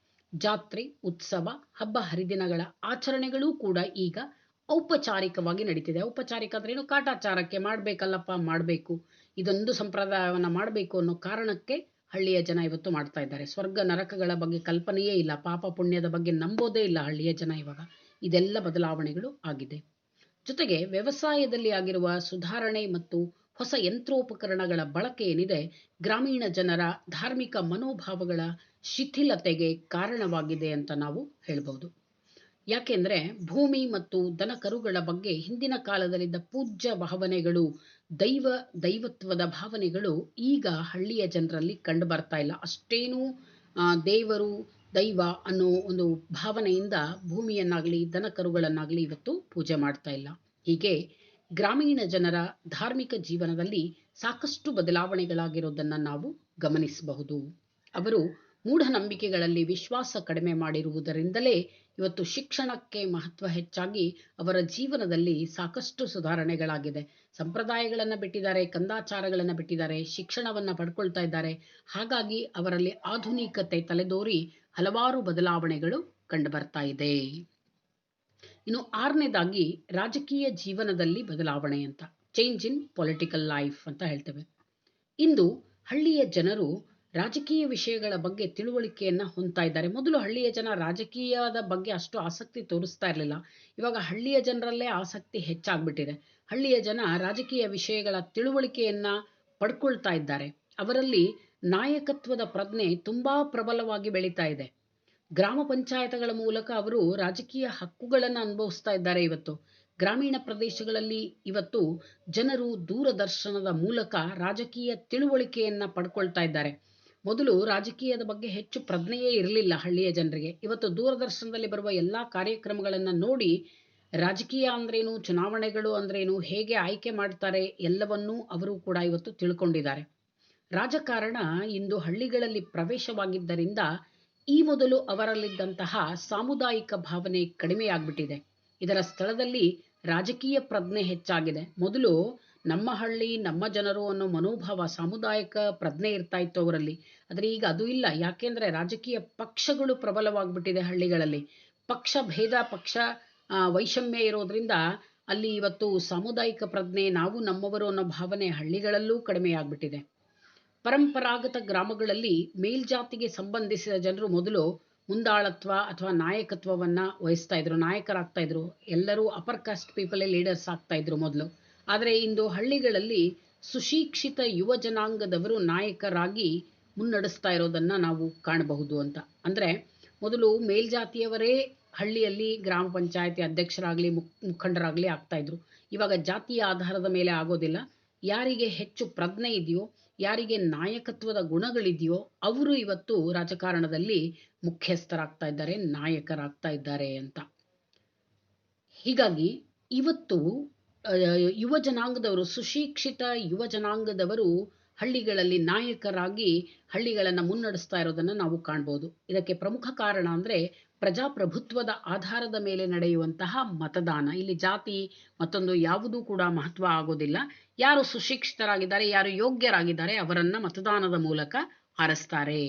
ಜಾತ್ರೆ, ಉತ್ಸವ, ಹಬ್ಬ ಹರಿದಿನಗಳ ಆಚರಣೆಗಳೂ ಕೂಡ ಈಗ ಔಪಚಾರಿಕವಾಗಿ ನಡೀತಿದೆ. ಔಪಚಾರಿಕ ಅಂದ್ರೆ ಏನು? ಕಾಟಾಚಾರಕ್ಕೆ ಮಾಡಬೇಕಲ್ಲಪ್ಪ, ಮಾಡಬೇಕು, ಇದೊಂದು ಸಂಪ್ರದಾಯವನ್ನು ಮಾಡಬೇಕು ಅನ್ನೋ ಕಾರಣಕ್ಕೆ ಹಳ್ಳಿಯ ಜನ ಇವತ್ತು ಮಾಡ್ತಾ ಇದ್ದಾರೆ. ಸ್ವರ್ಗ ನರಕಗಳ ಬಗ್ಗೆ ಕಲ್ಪನೆಯೇ ಇಲ್ಲ, ಪಾಪ ಪುಣ್ಯದ ಬಗ್ಗೆ ನಂಬೋದೇ ಇಲ್ಲ ಹಳ್ಳಿಯ ಜನ ಇವಾಗ. ಇದೆಲ್ಲ ಬದಲಾವಣೆಗಳು ಆಗಿದೆ. ಜೊತೆಗೆ ವ್ಯವಸಾಯದಲ್ಲಿ ಆಗಿರುವ ಸುಧಾರಣೆ ಮತ್ತು ಹೊಸ ಯಂತ್ರೋಪಕರಣಗಳ ಬಳಕೆ ಏನಿದೆ, ಗ್ರಾಮೀಣ ಜನರ ಧಾರ್ಮಿಕ ಮನೋಭಾವಗಳ ಶಿಥಿಲತೆಗೆ ಕಾರಣವಾಗಿದೆ ಅಂತ ನಾವು ಹೇಳ್ಬೋದು. ಯಾಕೆಂದ್ರೆ ಭೂಮಿ ಮತ್ತು ದನಕರುಗಳ ಬಗ್ಗೆ ಹಿಂದಿನ ಕಾಲದಲ್ಲಿದ್ದ ಪೂಜ್ಯ ಭಾವನೆಗಳು, ದೈವತ್ವದ ಭಾವನೆಗಳು ಈಗ ಹಳ್ಳಿಯ ಜನರಲ್ಲಿ ಕಂಡು ಬರ್ತಾ ಇಲ್ಲ. ಅಷ್ಟೇನೂ ದೇವರು, ದೈವ ಅನ್ನೋ ಒಂದು ಭಾವನೆಯಿಂದ ಭೂಮಿಯನ್ನಾಗಲಿ ದನಕರುಗಳನ್ನಾಗಲಿ ಇವತ್ತು ಪೂಜೆ ಮಾಡ್ತಾ ಇಲ್ಲ. ಹೀಗೆ ಗ್ರಾಮೀಣ ಜನರ ಧಾರ್ಮಿಕ ಜೀವನದಲ್ಲಿ ಸಾಕಷ್ಟು ಬದಲಾವಣೆಗಳಾಗಿರೋದನ್ನು ನಾವು ಗಮನಿಸಬಹುದು. ಅವರು ಮೂಢನಂಬಿಕೆಗಳಲ್ಲಿ ವಿಶ್ವಾಸ ಕಡಿಮೆ ಮಾಡಿರುವುದರಿಂದಲೇ ಇವತ್ತು ಶಿಕ್ಷಣಕ್ಕೆ ಮಹತ್ವ ಹೆಚ್ಚಾಗಿ ಅವರ ಜೀವನದಲ್ಲಿ ಸಾಕಷ್ಟು ಸುಧಾರಣೆಗಳಾಗಿದೆ. ಸಂಪ್ರದಾಯಗಳನ್ನು ಬಿಟ್ಟಿದ್ದಾರೆ, ಕಂದಾಚಾರಗಳನ್ನು ಬಿಟ್ಟಿದ್ದಾರೆ, ಶಿಕ್ಷಣವನ್ನು ಪಡ್ಕೊಳ್ತಾ ಇದ್ದಾರೆ. ಹಾಗಾಗಿ ಅವರಲ್ಲಿ ಆಧುನಿಕತೆ ತಲೆದೋರಿ ಹಲವಾರು ಬದಲಾವಣೆಗಳು ಕಂಡುಬರ್ತಾ ಇದೆ. ಇನ್ನು 6ನೇದಾಗಿ ರಾಜಕೀಯ ಜೀವನದಲ್ಲಿ ಬದಲಾವಣೆ ಅಂತ, ಚೇಂಜ್ ಇನ್ ಪೊಲಿಟಿಕಲ್ ಲೈಫ್ ಅಂತ ಹೇಳ್ತೇವೆ. ಇಂದು ಹಳ್ಳಿಯ ಜನರು ರಾಜಕೀಯ ವಿಷಯಗಳ ಬಗ್ಗೆ ತಿಳುವಳಿಕೆಯನ್ನು ಹೊಂದ್ತಾ ಇದ್ದಾರೆ. ಮೊದಲು ಹಳ್ಳಿಯ ಜನ ರಾಜಕೀಯದ ಬಗ್ಗೆ ಅಷ್ಟು ಆಸಕ್ತಿ ತೋರಿಸ್ತಾ ಇರಲಿಲ್ಲ. ಇವಾಗ ಹಳ್ಳಿಯ ಜನರಲ್ಲೇ ಆಸಕ್ತಿ ಹೆಚ್ಚಾಗ್ಬಿಟ್ಟಿದೆ. ಹಳ್ಳಿಯ ಜನ ರಾಜಕೀಯ ವಿಷಯಗಳ ತಿಳುವಳಿಕೆಯನ್ನು ಪಡ್ಕೊಳ್ತಾ ಇದ್ದಾರೆ. ಅವರಲ್ಲಿ ನಾಯಕತ್ವದ ಪ್ರಜ್ಞೆ ತುಂಬಾ ಪ್ರಬಲವಾಗಿ ಬೆಳೀತಾ ಇದೆ. ಗ್ರಾಮ ಪಂಚಾಯತ್ಗಳ ಮೂಲಕ ಅವರು ರಾಜಕೀಯ ಹಕ್ಕುಗಳನ್ನು ಅನುಭವಿಸ್ತಾ ಇದ್ದಾರೆ. ಇವತ್ತು ಗ್ರಾಮೀಣ ಪ್ರದೇಶಗಳಲ್ಲಿ ಇವತ್ತು ಜನರು ದೂರದರ್ಶನದ ಮೂಲಕ ರಾಜಕೀಯ ತಿಳುವಳಿಕೆಯನ್ನು ಪಡ್ಕೊಳ್ತಾ ಇದ್ದಾರೆ. ಮೊದಲು ರಾಜಕೀಯದ ಬಗ್ಗೆ ಹೆಚ್ಚು ಪ್ರಜ್ಞೆಯೇ ಇರಲಿಲ್ಲ ಹಳ್ಳಿಯ ಜನರಿಗೆ. ಇವತ್ತು ದೂರದರ್ಶನದಲ್ಲಿ ಬರುವ ಎಲ್ಲ ಕಾರ್ಯಕ್ರಮಗಳನ್ನು ನೋಡಿ ರಾಜಕೀಯ ಅಂದ್ರೇನು, ಚುನಾವಣೆಗಳು ಅಂದ್ರೇನು, ಹೇಗೆ ಆಯ್ಕೆ ಮಾಡ್ತಾರೆ ಎಲ್ಲವನ್ನೂ ಅವರು ಕೂಡ ಇವತ್ತು ತಿಳ್ಕೊಂಡಿದ್ದಾರೆ. ರಾಜಕಾರಣ ಇಂದು ಹಳ್ಳಿಗಳಲ್ಲಿ ಪ್ರವೇಶವಾಗಿದ್ದರಿಂದ ಈ ಮೊದಲು ಅವರಲ್ಲಿದ್ದಂತಹ ಸಾಮುದಾಯಿಕ ಭಾವನೆ ಕಡಿಮೆಯಾಗ್ಬಿಟ್ಟಿದೆ. ಇದರ ಸ್ಥಳದಲ್ಲಿ ರಾಜಕೀಯ ಪ್ರಜ್ಞೆ ಹೆಚ್ಚಾಗಿದೆ. ಮೊದಲು ನಮ್ಮ ಹಳ್ಳಿ ನಮ್ಮ ಜನರು ಅನ್ನೋ ಮನೋಭಾವ, ಸಾಮುದಾಯಿಕ ಪ್ರಜ್ಞೆ ಇರ್ತಾ ಇತ್ತು ಅವರಲ್ಲಿ. ಆದರೆ ಈಗ ಅದು ಇಲ್ಲ. ಯಾಕೆಂದ್ರೆ ರಾಜಕೀಯ ಪಕ್ಷಗಳು ಪ್ರಬಲವಾಗ್ಬಿಟ್ಟಿದೆ ಹಳ್ಳಿಗಳಲ್ಲಿ. ಪಕ್ಷ ಭೇದ, ಪಕ್ಷ ವೈಷಮ್ಯ ಇರೋದ್ರಿಂದ ಅಲ್ಲಿ ಇವತ್ತು ಸಾಮುದಾಯಿಕ ಪ್ರಜ್ಞೆ, ನಾವು ನಮ್ಮವರು ಅನ್ನೋ ಭಾವನೆ ಹಳ್ಳಿಗಳಲ್ಲೂ ಕಡಿಮೆಯಾಗ್ಬಿಟ್ಟಿದೆ. ಪರಂಪರಾಗತ ಗ್ರಾಮಗಳಲ್ಲಿ ಮೇಲ್ಜಾತಿಗೆ ಸಂಬಂಧಿಸಿದ ಜನರು ಮೊದಲು ಮುಂದಾಳತ್ವ ಅಥವಾ ನಾಯಕತ್ವವನ್ನ ವಹಿಸ್ತಾ ಇದ್ರು, ನಾಯಕರಾಗ್ತಾ ಇದ್ರು. ಎಲ್ಲರೂ ಅಪರ್ ಕಾಸ್ಟ್ ಪೀಪಲ್ ಲೀಡರ್ಸ್ ಆಗ್ತಾ ಇದ್ರು ಮೊದಲು. ಆದರೆ ಇಂದು ಹಳ್ಳಿಗಳಲ್ಲಿ ಸುಶಿಕ್ಷಿತ ಯುವ ಜನಾಂಗದವರು ನಾಯಕರಾಗಿ ಮುನ್ನಡೆಸ್ತಾ ಇರೋದನ್ನ ನಾವು ಕಾಣಬಹುದು ಅಂತ. ಅಂದ್ರೆ ಮೊದಲು ಮೇಲ್ಜಾತಿಯವರೇ ಹಳ್ಳಿಯಲ್ಲಿ ಗ್ರಾಮ ಪಂಚಾಯತಿ ಅಧ್ಯಕ್ಷರಾಗ್ಲಿ ಮುಖಂಡರಾಗ್ಲಿ ಆಗ್ತಾ ಇದ್ರು. ಇವಾಗ ಜಾತಿಯ ಆಧಾರದ ಮೇಲೆ ಆಗೋದಿಲ್ಲ. ಯಾರಿಗೆ ಹೆಚ್ಚು ಪ್ರಜ್ಞೆ ಇದೆಯೋ, ಯಾರಿಗೆ ನಾಯಕತ್ವದ ಗುಣಗಳಿದೆಯೋ ಅವರು ಇವತ್ತು ರಾಜಕಾರಣದಲ್ಲಿ ಮುಖ್ಯಸ್ಥರಾಗ್ತಾ ಇದ್ದಾರೆ, ನಾಯಕರಾಗ್ತಾ ಇದ್ದಾರೆ ಅಂತ. ಹೀಗಾಗಿ ಇವತ್ತು ಯುವ ಜನಾಂಗದವರು, ಸುಶಿಕ್ಷಿತ ಯುವ ಜನಾಂಗದವರು ಹಳ್ಳಿಗಳಲ್ಲಿ ನಾಯಕರಾಗಿ ಹಳ್ಳಿಗಳನ್ನು ಮುನ್ನಡೆಸ್ತಾ ಇರೋದನ್ನು ನಾವು ಕಾಣ್ಬೋದು. ಇದಕ್ಕೆ ಪ್ರಮುಖ ಕಾರಣ ಅಂದರೆ ಪ್ರಜಾಪ್ರಭುತ್ವದ ಆಧಾರದ ಮೇಲೆ ನಡೆಯುವಂತಹ ಮತದಾನ. ಇಲ್ಲಿ ಜಾತಿ ಮತ್ತೊಂದು ಯಾವುದೂ ಕೂಡ ಮಹತ್ವ ಆಗೋದಿಲ್ಲ. ಯಾರು ಸುಶಿಕ್ಷಿತರಾಗಿದ್ದಾರೆ, ಯಾರು ಯೋಗ್ಯರಾಗಿದ್ದಾರೆ ಅವರನ್ನ ಮತದಾನದ ಮೂಲಕ ಆರಿಸ್ತಾರೆ.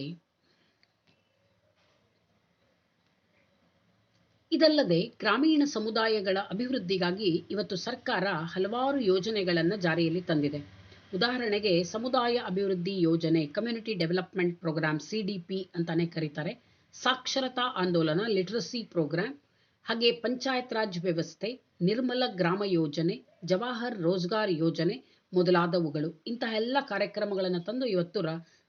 ಇದಲ್ಲದೆ ಗ್ರಾಮೀಣ ಸಮುದಾಯಗಳ ಅಭಿವೃದ್ಧಿಗಾಗಿ ಇವತ್ತು ಸರ್ಕಾರ ಹಲವಾರು ಯೋಜನೆಗಳನ್ನು ಜಾರಿಯಲ್ಲಿ ತಂದಿದೆ. ಉದಾಹರಣೆಗೆ ಸಮುದಾಯ ಅಭಿವೃದ್ಧಿ ಯೋಜನೆ, ಕಮ್ಯುನಿಟಿ ಡೆವಲಪ್ಮೆಂಟ್ ಪ್ರೋಗ್ರಾಮ್, CDP ಅಂತಾನೆ ಕರೀತಾರೆ, ಸಾಕ್ಷರತಾ ಆಂದೋಲನ, ಲಿಟರಸಿ ಪ್ರೋಗ್ರಾಮ್, ಹಾಗೆ ಪಂಚಾಯತ್ ರಾಜ್ ವ್ಯವಸ್ಥೆ, ನಿರ್ಮಲ ಗ್ರಾಮ ಯೋಜನೆ, ಜವಾಹರ್ ರೋಜ್ಗಾರ್ ಯೋಜನೆ ಮೊದಲಾದವುಗಳು. ಇಂತಹ ಎಲ್ಲ ಕಾರ್ಯಕ್ರಮಗಳನ್ನು ತಂದು ಇವತ್ತು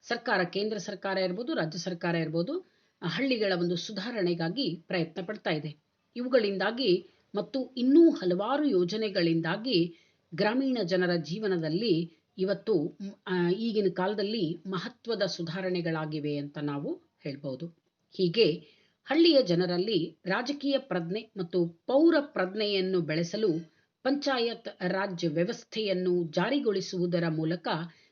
ಸರ್ಕಾರ, ಕೇಂದ್ರ ಸರ್ಕಾರ ಇರ್ಬೋದು, ರಾಜ್ಯ ಸರ್ಕಾರ ಇರ್ಬೋದು, ಹಳ್ಳಿಗಳ ಒಂದು ಸುಧಾರಣೆಗಾಗಿ ಪ್ರಯತ್ನ ಪಡ್ತಾ ಇದೆ. ಇವುಗಳಿಂದಾಗಿ ಮತ್ತು ಇನ್ನೂ ಹಲವಾರು ಯೋಜನೆಗಳಿಂದಾಗಿ ಗ್ರಾಮೀಣ ಜನರ ಜೀವನದಲ್ಲಿ ಇವತ್ತು ಈಗಿನ ಕಾಲದಲ್ಲಿ ಮಹತ್ವದ ಸುಧಾರಣೆಗಳಾಗಿವೆ ಅಂತ ನಾವು ಹೇಳ್ಬೋದು. ಹೀಗೆ ಹಳ್ಳಿಯ ಜನರಲ್ಲಿ ರಾಜಕೀಯ ಪ್ರಜ್ಞೆ ಮತ್ತು ಪೌರ ಪ್ರಜ್ಞೆಯನ್ನು ಬೆಳೆಸಲು ಪಂಚಾಯತ್ ರಾಜ್ ವ್ಯವಸ್ಥೆಯನ್ನು ಜಾರಿಗೊಳಿಸುವುದರ ಮೂಲಕ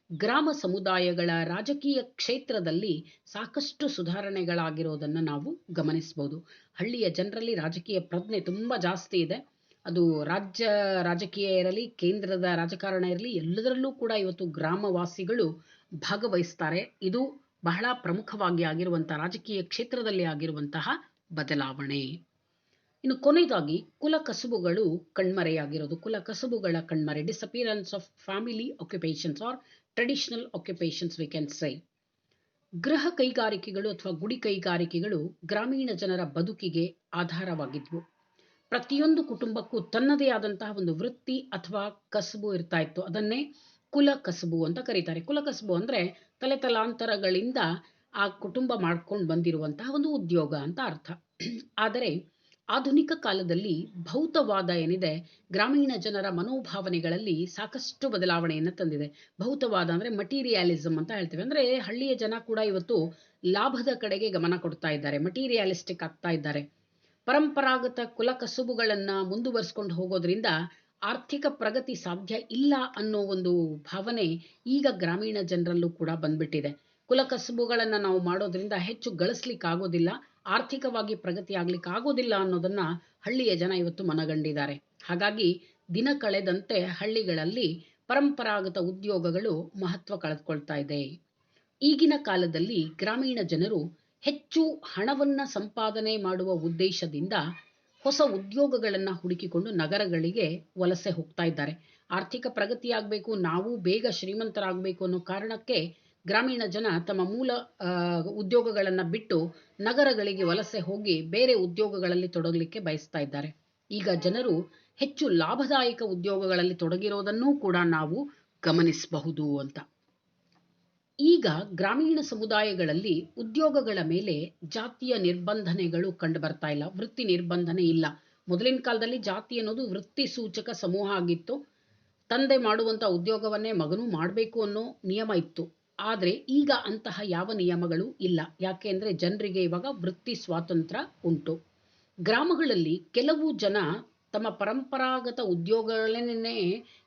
ಗ್ರಾಮ ಸಮುದಾಯಗಳ ರಾಜಕೀಯ ಕ್ಷೇತ್ರದಲ್ಲಿ ಸಾಕಷ್ಟು ಸುಧಾರಣೆಗಳಾಗಿರೋದನ್ನು ನಾವು ಗಮನಿಸಬಹುದು. ಹಳ್ಳಿಯ ಜನರಲ್ಲಿ ರಾಜಕೀಯ ಪ್ರಜ್ಞೆ ತುಂಬ ಜಾಸ್ತಿ ಇದೆ. ಅದು ರಾಜ್ಯ ರಾಜಕೀಯ ಇರಲಿ, ಕೇಂದ್ರದ ರಾಜಕಾರಣ ಇರಲಿ, ಎಲ್ಲದರಲ್ಲೂ ಕೂಡ ಇವತ್ತು ಗ್ರಾಮವಾಸಿಗಳು ಭಾಗವಹಿಸ್ತಾರೆ. ಇದು ಬಹಳ ಪ್ರಮುಖವಾಗಿ ಆಗಿರುವಂತಹ, ರಾಜಕೀಯ ಕ್ಷೇತ್ರದಲ್ಲಿ ಆಗಿರುವಂತಹ ಬದಲಾವಣೆ. ಇನ್ನು ಕೊನೆಯದಾಗಿ ಕುಲ ಕಸುಬುಗಳು ಕಣ್ಮರೆಯಾಗಿರೋದು. ಕುಲ ಕಸುಬುಗಳ ಕಣ್ಮರೆ, disappearance of family occupations or traditional occupations we can say. ಗೃಹ ಕೈಗಾರಿಕೆಗಳು ಅಥವಾ ಗುಡಿ ಕೈಗಾರಿಕೆಗಳು ಗ್ರಾಮೀಣ ಜನರ ಬದುಕಿಗೆ ಆಧಾರವಾಗಿದ್ವು. ಪ್ರತಿಯೊಂದು ಕುಟುಂಬಕ್ಕೂ ತನ್ನದೇ ಆದಂತಹ ಒಂದು ವೃತ್ತಿ ಅಥವಾ ಕಸುಬು ಇರ್ತಾ ಇತ್ತು. ಅದನ್ನೇ ಕುಲ ಕಸುಬು ಅಂತ ಕರೀತಾರೆ. ಕುಲ ಕಸುಬು ಅಂದ್ರೆ ತಲೆ ತಲಾಂತರಗಳಿಂದ ಆ ಕುಟುಂಬ ಮಾಡ್ಕೊಂಡು ಬಂದಿರುವಂತಹ ಒಂದು ಉದ್ಯೋಗ ಅಂತ ಅರ್ಥ. ಆದರೆ ಆಧುನಿಕ ಕಾಲದಲ್ಲಿ ಭೌತವಾದ ಏನಿದೆ, ಗ್ರಾಮೀಣ ಜನರ ಮನೋಭಾವನೆಗಳಲ್ಲಿ ಸಾಕಷ್ಟು ಬದಲಾವಣೆಯನ್ನು ತಂದಿದೆ. ಭೌತವಾದ ಅಂದರೆ ಮಟೀರಿಯಾಲಿಸಮ್ ಅಂತ ಹೇಳ್ತೇವೆ. ಅಂದರೆ ಹಳ್ಳಿಯ ಜನ ಕೂಡ ಇವತ್ತು ಲಾಭದ ಕಡೆಗೆ ಗಮನ ಕೊಡ್ತಾ ಇದ್ದಾರೆ, ಮಟೀರಿಯಾಲಿಸ್ಟಿಕ್ ಆಗ್ತಾ ಇದ್ದಾರೆ. ಪರಂಪರಾಗತ ಕುಲ ಕಸುಬುಗಳನ್ನು ಮುಂದುವರಿಸ್ಕೊಂಡು ಹೋಗೋದ್ರಿಂದ ಆರ್ಥಿಕ ಪ್ರಗತಿ ಸಾಧ್ಯ ಇಲ್ಲ ಅನ್ನೋ ಒಂದು ಭಾವನೆ ಈಗ ಗ್ರಾಮೀಣ ಜನರಲ್ಲೂ ಕೂಡ ಬಂದ್ಬಿಟ್ಟಿದೆ. ಕುಲ ಕಸುಬುಗಳನ್ನು ನಾವು ಮಾಡೋದ್ರಿಂದ ಹೆಚ್ಚು ಗಳಿಸ್ಲಿಕ್ಕೆ ಆಗೋದಿಲ್ಲ, ಆರ್ಥಿಕವಾಗಿ ಪ್ರಗತಿ ಆಗ್ಲಿಕ್ಕೆ ಆಗೋದಿಲ್ಲ ಅನ್ನೋದನ್ನ ಹಳ್ಳಿಯ ಜನ ಇವತ್ತು ಮನಗಂಡಿದ್ದಾರೆ. ಹಾಗಾಗಿ ದಿನ ಕಳೆದಂತೆ ಹಳ್ಳಿಗಳಲ್ಲಿ ಪರಂಪರಾಗತ ಉದ್ಯೋಗಗಳು ಮಹತ್ವ ಕಳೆದುಕೊಳ್ತಾ ಇದೆ. ಈಗಿನ ಕಾಲದಲ್ಲಿ ಗ್ರಾಮೀಣ ಜನರು ಹೆಚ್ಚು ಹಣವನ್ನ ಸಂಪಾದನೆ ಮಾಡುವ ಉದ್ದೇಶದಿಂದ ಹೊಸ ಉದ್ಯೋಗಗಳನ್ನು ಹುಡುಕಿಕೊಂಡು ನಗರಗಳಿಗೆ ವಲಸೆ ಹೋಗ್ತಾ ಇದ್ದಾರೆ. ಆರ್ಥಿಕ ಪ್ರಗತಿಯಾಗಬೇಕು, ನಾವು ಬೇಗ ಶ್ರೀಮಂತರಾಗಬೇಕು ಅನ್ನೋ ಕಾರಣಕ್ಕೆ ಗ್ರಾಮೀಣ ಜನ ತಮ್ಮ ಮೂಲ ಉದ್ಯೋಗಗಳನ್ನು ಬಿಟ್ಟು ನಗರಗಳಿಗೆ ವಲಸೆ ಹೋಗಿ ಬೇರೆ ಉದ್ಯೋಗಗಳಲ್ಲಿ ತೊಡಗಲಿಕ್ಕೆ ಬಯಸ್ತಾ ಇದ್ದಾರೆ. ಈಗ ಜನರು ಹೆಚ್ಚು ಲಾಭದಾಯಕ ಉದ್ಯೋಗಗಳಲ್ಲಿ ತೊಡಗಿರೋದನ್ನೂ ಕೂಡ ನಾವು ಗಮನಿಸಬಹುದು ಅಂತ. ಈಗ ಗ್ರಾಮೀಣ ಸಮುದಾಯಗಳಲ್ಲಿ ಉದ್ಯೋಗಗಳ ಮೇಲೆ ಜಾತಿಯ ನಿರ್ಬಂಧನೆಗಳು ಕಂಡು ಬರ್ತಾ ಇಲ್ಲ, ವೃತ್ತಿ ನಿರ್ಬಂಧನೆ ಇಲ್ಲ. ಮೊದಲಿನ ಕಾಲದಲ್ಲಿ ಜಾತಿ ಅನ್ನೋದು ವೃತ್ತಿ ಸೂಚಕ ಸಮೂಹ ಆಗಿತ್ತು. ತಂದೆ ಮಾಡುವಂಥ ಉದ್ಯೋಗವನ್ನೇ ಮಗನೂ ಮಾಡಬೇಕು ಅನ್ನೋ ನಿಯಮ ಇತ್ತು. ಆದರೆ ಈಗ ಅಂತಹ ಯಾವ ನಿಯಮಗಳು ಇಲ್ಲ. ಯಾಕೆ ಅಂದರೆ ಜನರಿಗೆ ಇವಾಗ ವೃತ್ತಿ ಸ್ವಾತಂತ್ರ್ಯ ಉಂಟು. ಗ್ರಾಮಗಳಲ್ಲಿ ಕೆಲವು ಜನ ತಮ್ಮ ಪರಂಪರಾಗತ ಉದ್ಯೋಗಗಳನ್ನೇ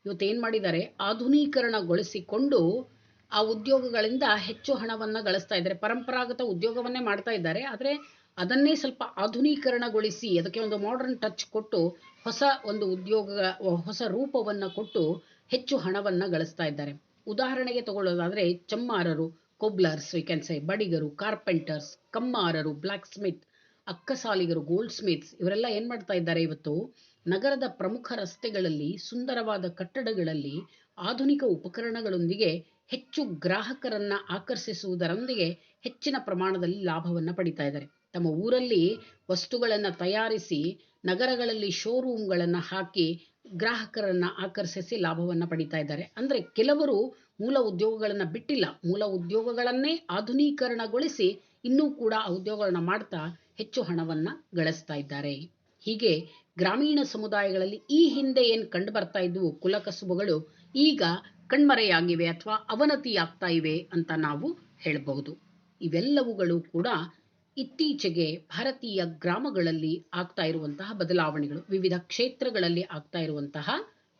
ಇವತ್ತೇನು ಮಾಡಿದ್ದಾರೆ, ಆಧುನೀಕರಣಗೊಳಿಸಿಕೊಂಡು ಆ ಉದ್ಯೋಗಗಳಿಂದ ಹೆಚ್ಚು ಹಣವನ್ನು ಗಳಿಸ್ತಾ ಇದ್ದಾರೆ. ಪರಂಪರಾಗತ ಉದ್ಯೋಗವನ್ನೇ ಮಾಡ್ತಾ ಇದ್ದಾರೆ, ಆದರೆ ಅದನ್ನೇ ಸ್ವಲ್ಪ ಆಧುನೀಕರಣಗೊಳಿಸಿ ಅದಕ್ಕೆ ಒಂದು ಮಾಡರ್ನ್ ಟಚ್ ಕೊಟ್ಟು ಹೊಸ ಒಂದು ಹೊಸ ರೂಪವನ್ನು ಕೊಟ್ಟು ಹೆಚ್ಚು ಹಣವನ್ನು ಗಳಿಸ್ತಾ ಇದ್ದಾರೆ. ಉದಾಹರಣೆಗೆ ತಗೊಳ್ಳೋದಾದರೆ ಚಮ್ಮಾರರು, ಕೊಬ್ಲರ್ಸ್, ವಿ ಕ್ಯಾನ್ ಸೇ, ಬಡಿಗರು, ಕಾರ್ಪೆಂಟರ್ಸ್, ಕಮ್ಮಾರರು, ಬ್ಲ್ಯಾಕ್ ಸ್ಮಿತ್, ಅಕ್ಕಸಾಲಿಗರು, ಗೋಲ್ಡ್ ಸ್ಮಿತ್ಸ್, ಇವರೆಲ್ಲ ಏನು ಮಾಡ್ತಾ ಇದ್ದಾರೆ, ಇವತ್ತು ನಗರದ ಪ್ರಮುಖ ರಸ್ತೆಗಳಲ್ಲಿ ಸುಂದರವಾದ ಕಟ್ಟಡಗಳಲ್ಲಿ ಆಧುನಿಕ ಉಪಕರಣಗಳೊಂದಿಗೆ ಹೆಚ್ಚು ಗ್ರಾಹಕರನ್ನು ಆಕರ್ಷಿಸುವುದರೊಂದಿಗೆ ಹೆಚ್ಚಿನ ಪ್ರಮಾಣದಲ್ಲಿ ಲಾಭವನ್ನು ಪಡಿತಾ ಇದ್ದಾರೆ. ತಮ್ಮ ಊರಲ್ಲಿ ವಸ್ತುಗಳನ್ನು ತಯಾರಿಸಿ ನಗರಗಳಲ್ಲಿ ಶೋರೂಮ್ಗಳನ್ನು ಹಾಕಿ ಗ್ರಾಹಕರನ್ನು ಆಕರ್ಷಿಸಿ ಲಾಭವನ್ನು ಪಡಿತಾ ಇದ್ದಾರೆ. ಅಂದರೆ ಕೆಲವರು ಮೂಲ ಉದ್ಯೋಗಗಳನ್ನು ಬಿಟ್ಟಿಲ್ಲ, ಮೂಲ ಉದ್ಯೋಗಗಳನ್ನೇ ಆಧುನೀಕರಣಗೊಳಿಸಿ ಇನ್ನೂ ಕೂಡ ಆ ಉದ್ಯೋಗಗಳನ್ನ ಮಾಡ್ತಾ ಹೆಚ್ಚು ಹಣವನ್ನು ಗಳಿಸ್ತಾ ಇದ್ದಾರೆ. ಹೀಗೆ ಗ್ರಾಮೀಣ ಸಮುದಾಯಗಳಲ್ಲಿ ಈ ಹಿಂದೆ ಏನು ಕಂಡು ಬರ್ತಾ ಇದ್ವು ಕುಲಕಸುಬುಗಳು ಈಗ ಕಣ್ಮರೆಯಾಗಿವೆ ಅಥವಾ ಅವನತಿಯಾಗ್ತಾ ಇವೆ ಅಂತ ನಾವು ಹೇಳಬಹುದು. ಇವೆಲ್ಲವುಗಳು ಕೂಡ ಇತ್ತೀಚೆಗೆ ಭಾರತೀಯ ಗ್ರಾಮಗಳಲ್ಲಿ ಆಗ್ತಾ ಇರುವಂತಹ ಬದಲಾವಣೆಗಳು, ವಿವಿಧ ಕ್ಷೇತ್ರಗಳಲ್ಲಿ ಆಗ್ತಾ ಇರುವಂತಹ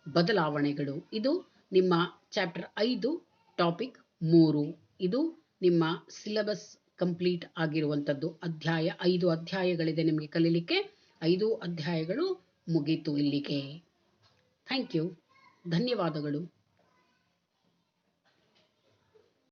ಬದಲಾವಣೆಗಳು. ಇದು ನಿಮ್ಮ ಚಾಪ್ಟರ್ 5 ಟಾಪಿಕ್ 3. ಇದು ನಿಮ್ಮ ಸಿಲೆಬಸ್ ಕಂಪ್ಲೀಟ್ ಆಗಿರುವಂಥದ್ದು. ಅಧ್ಯಾಯ 5 ಅಧ್ಯಾಯಗಳಿದೆ ನಿಮಗೆ ಕಲೀಲಿಕ್ಕೆ. 5 ಅಧ್ಯಾಯಗಳು ಮುಗೀತು ಇಲ್ಲಿಗೆ. Thank you. ಧನ್ಯವಾದಗಳು.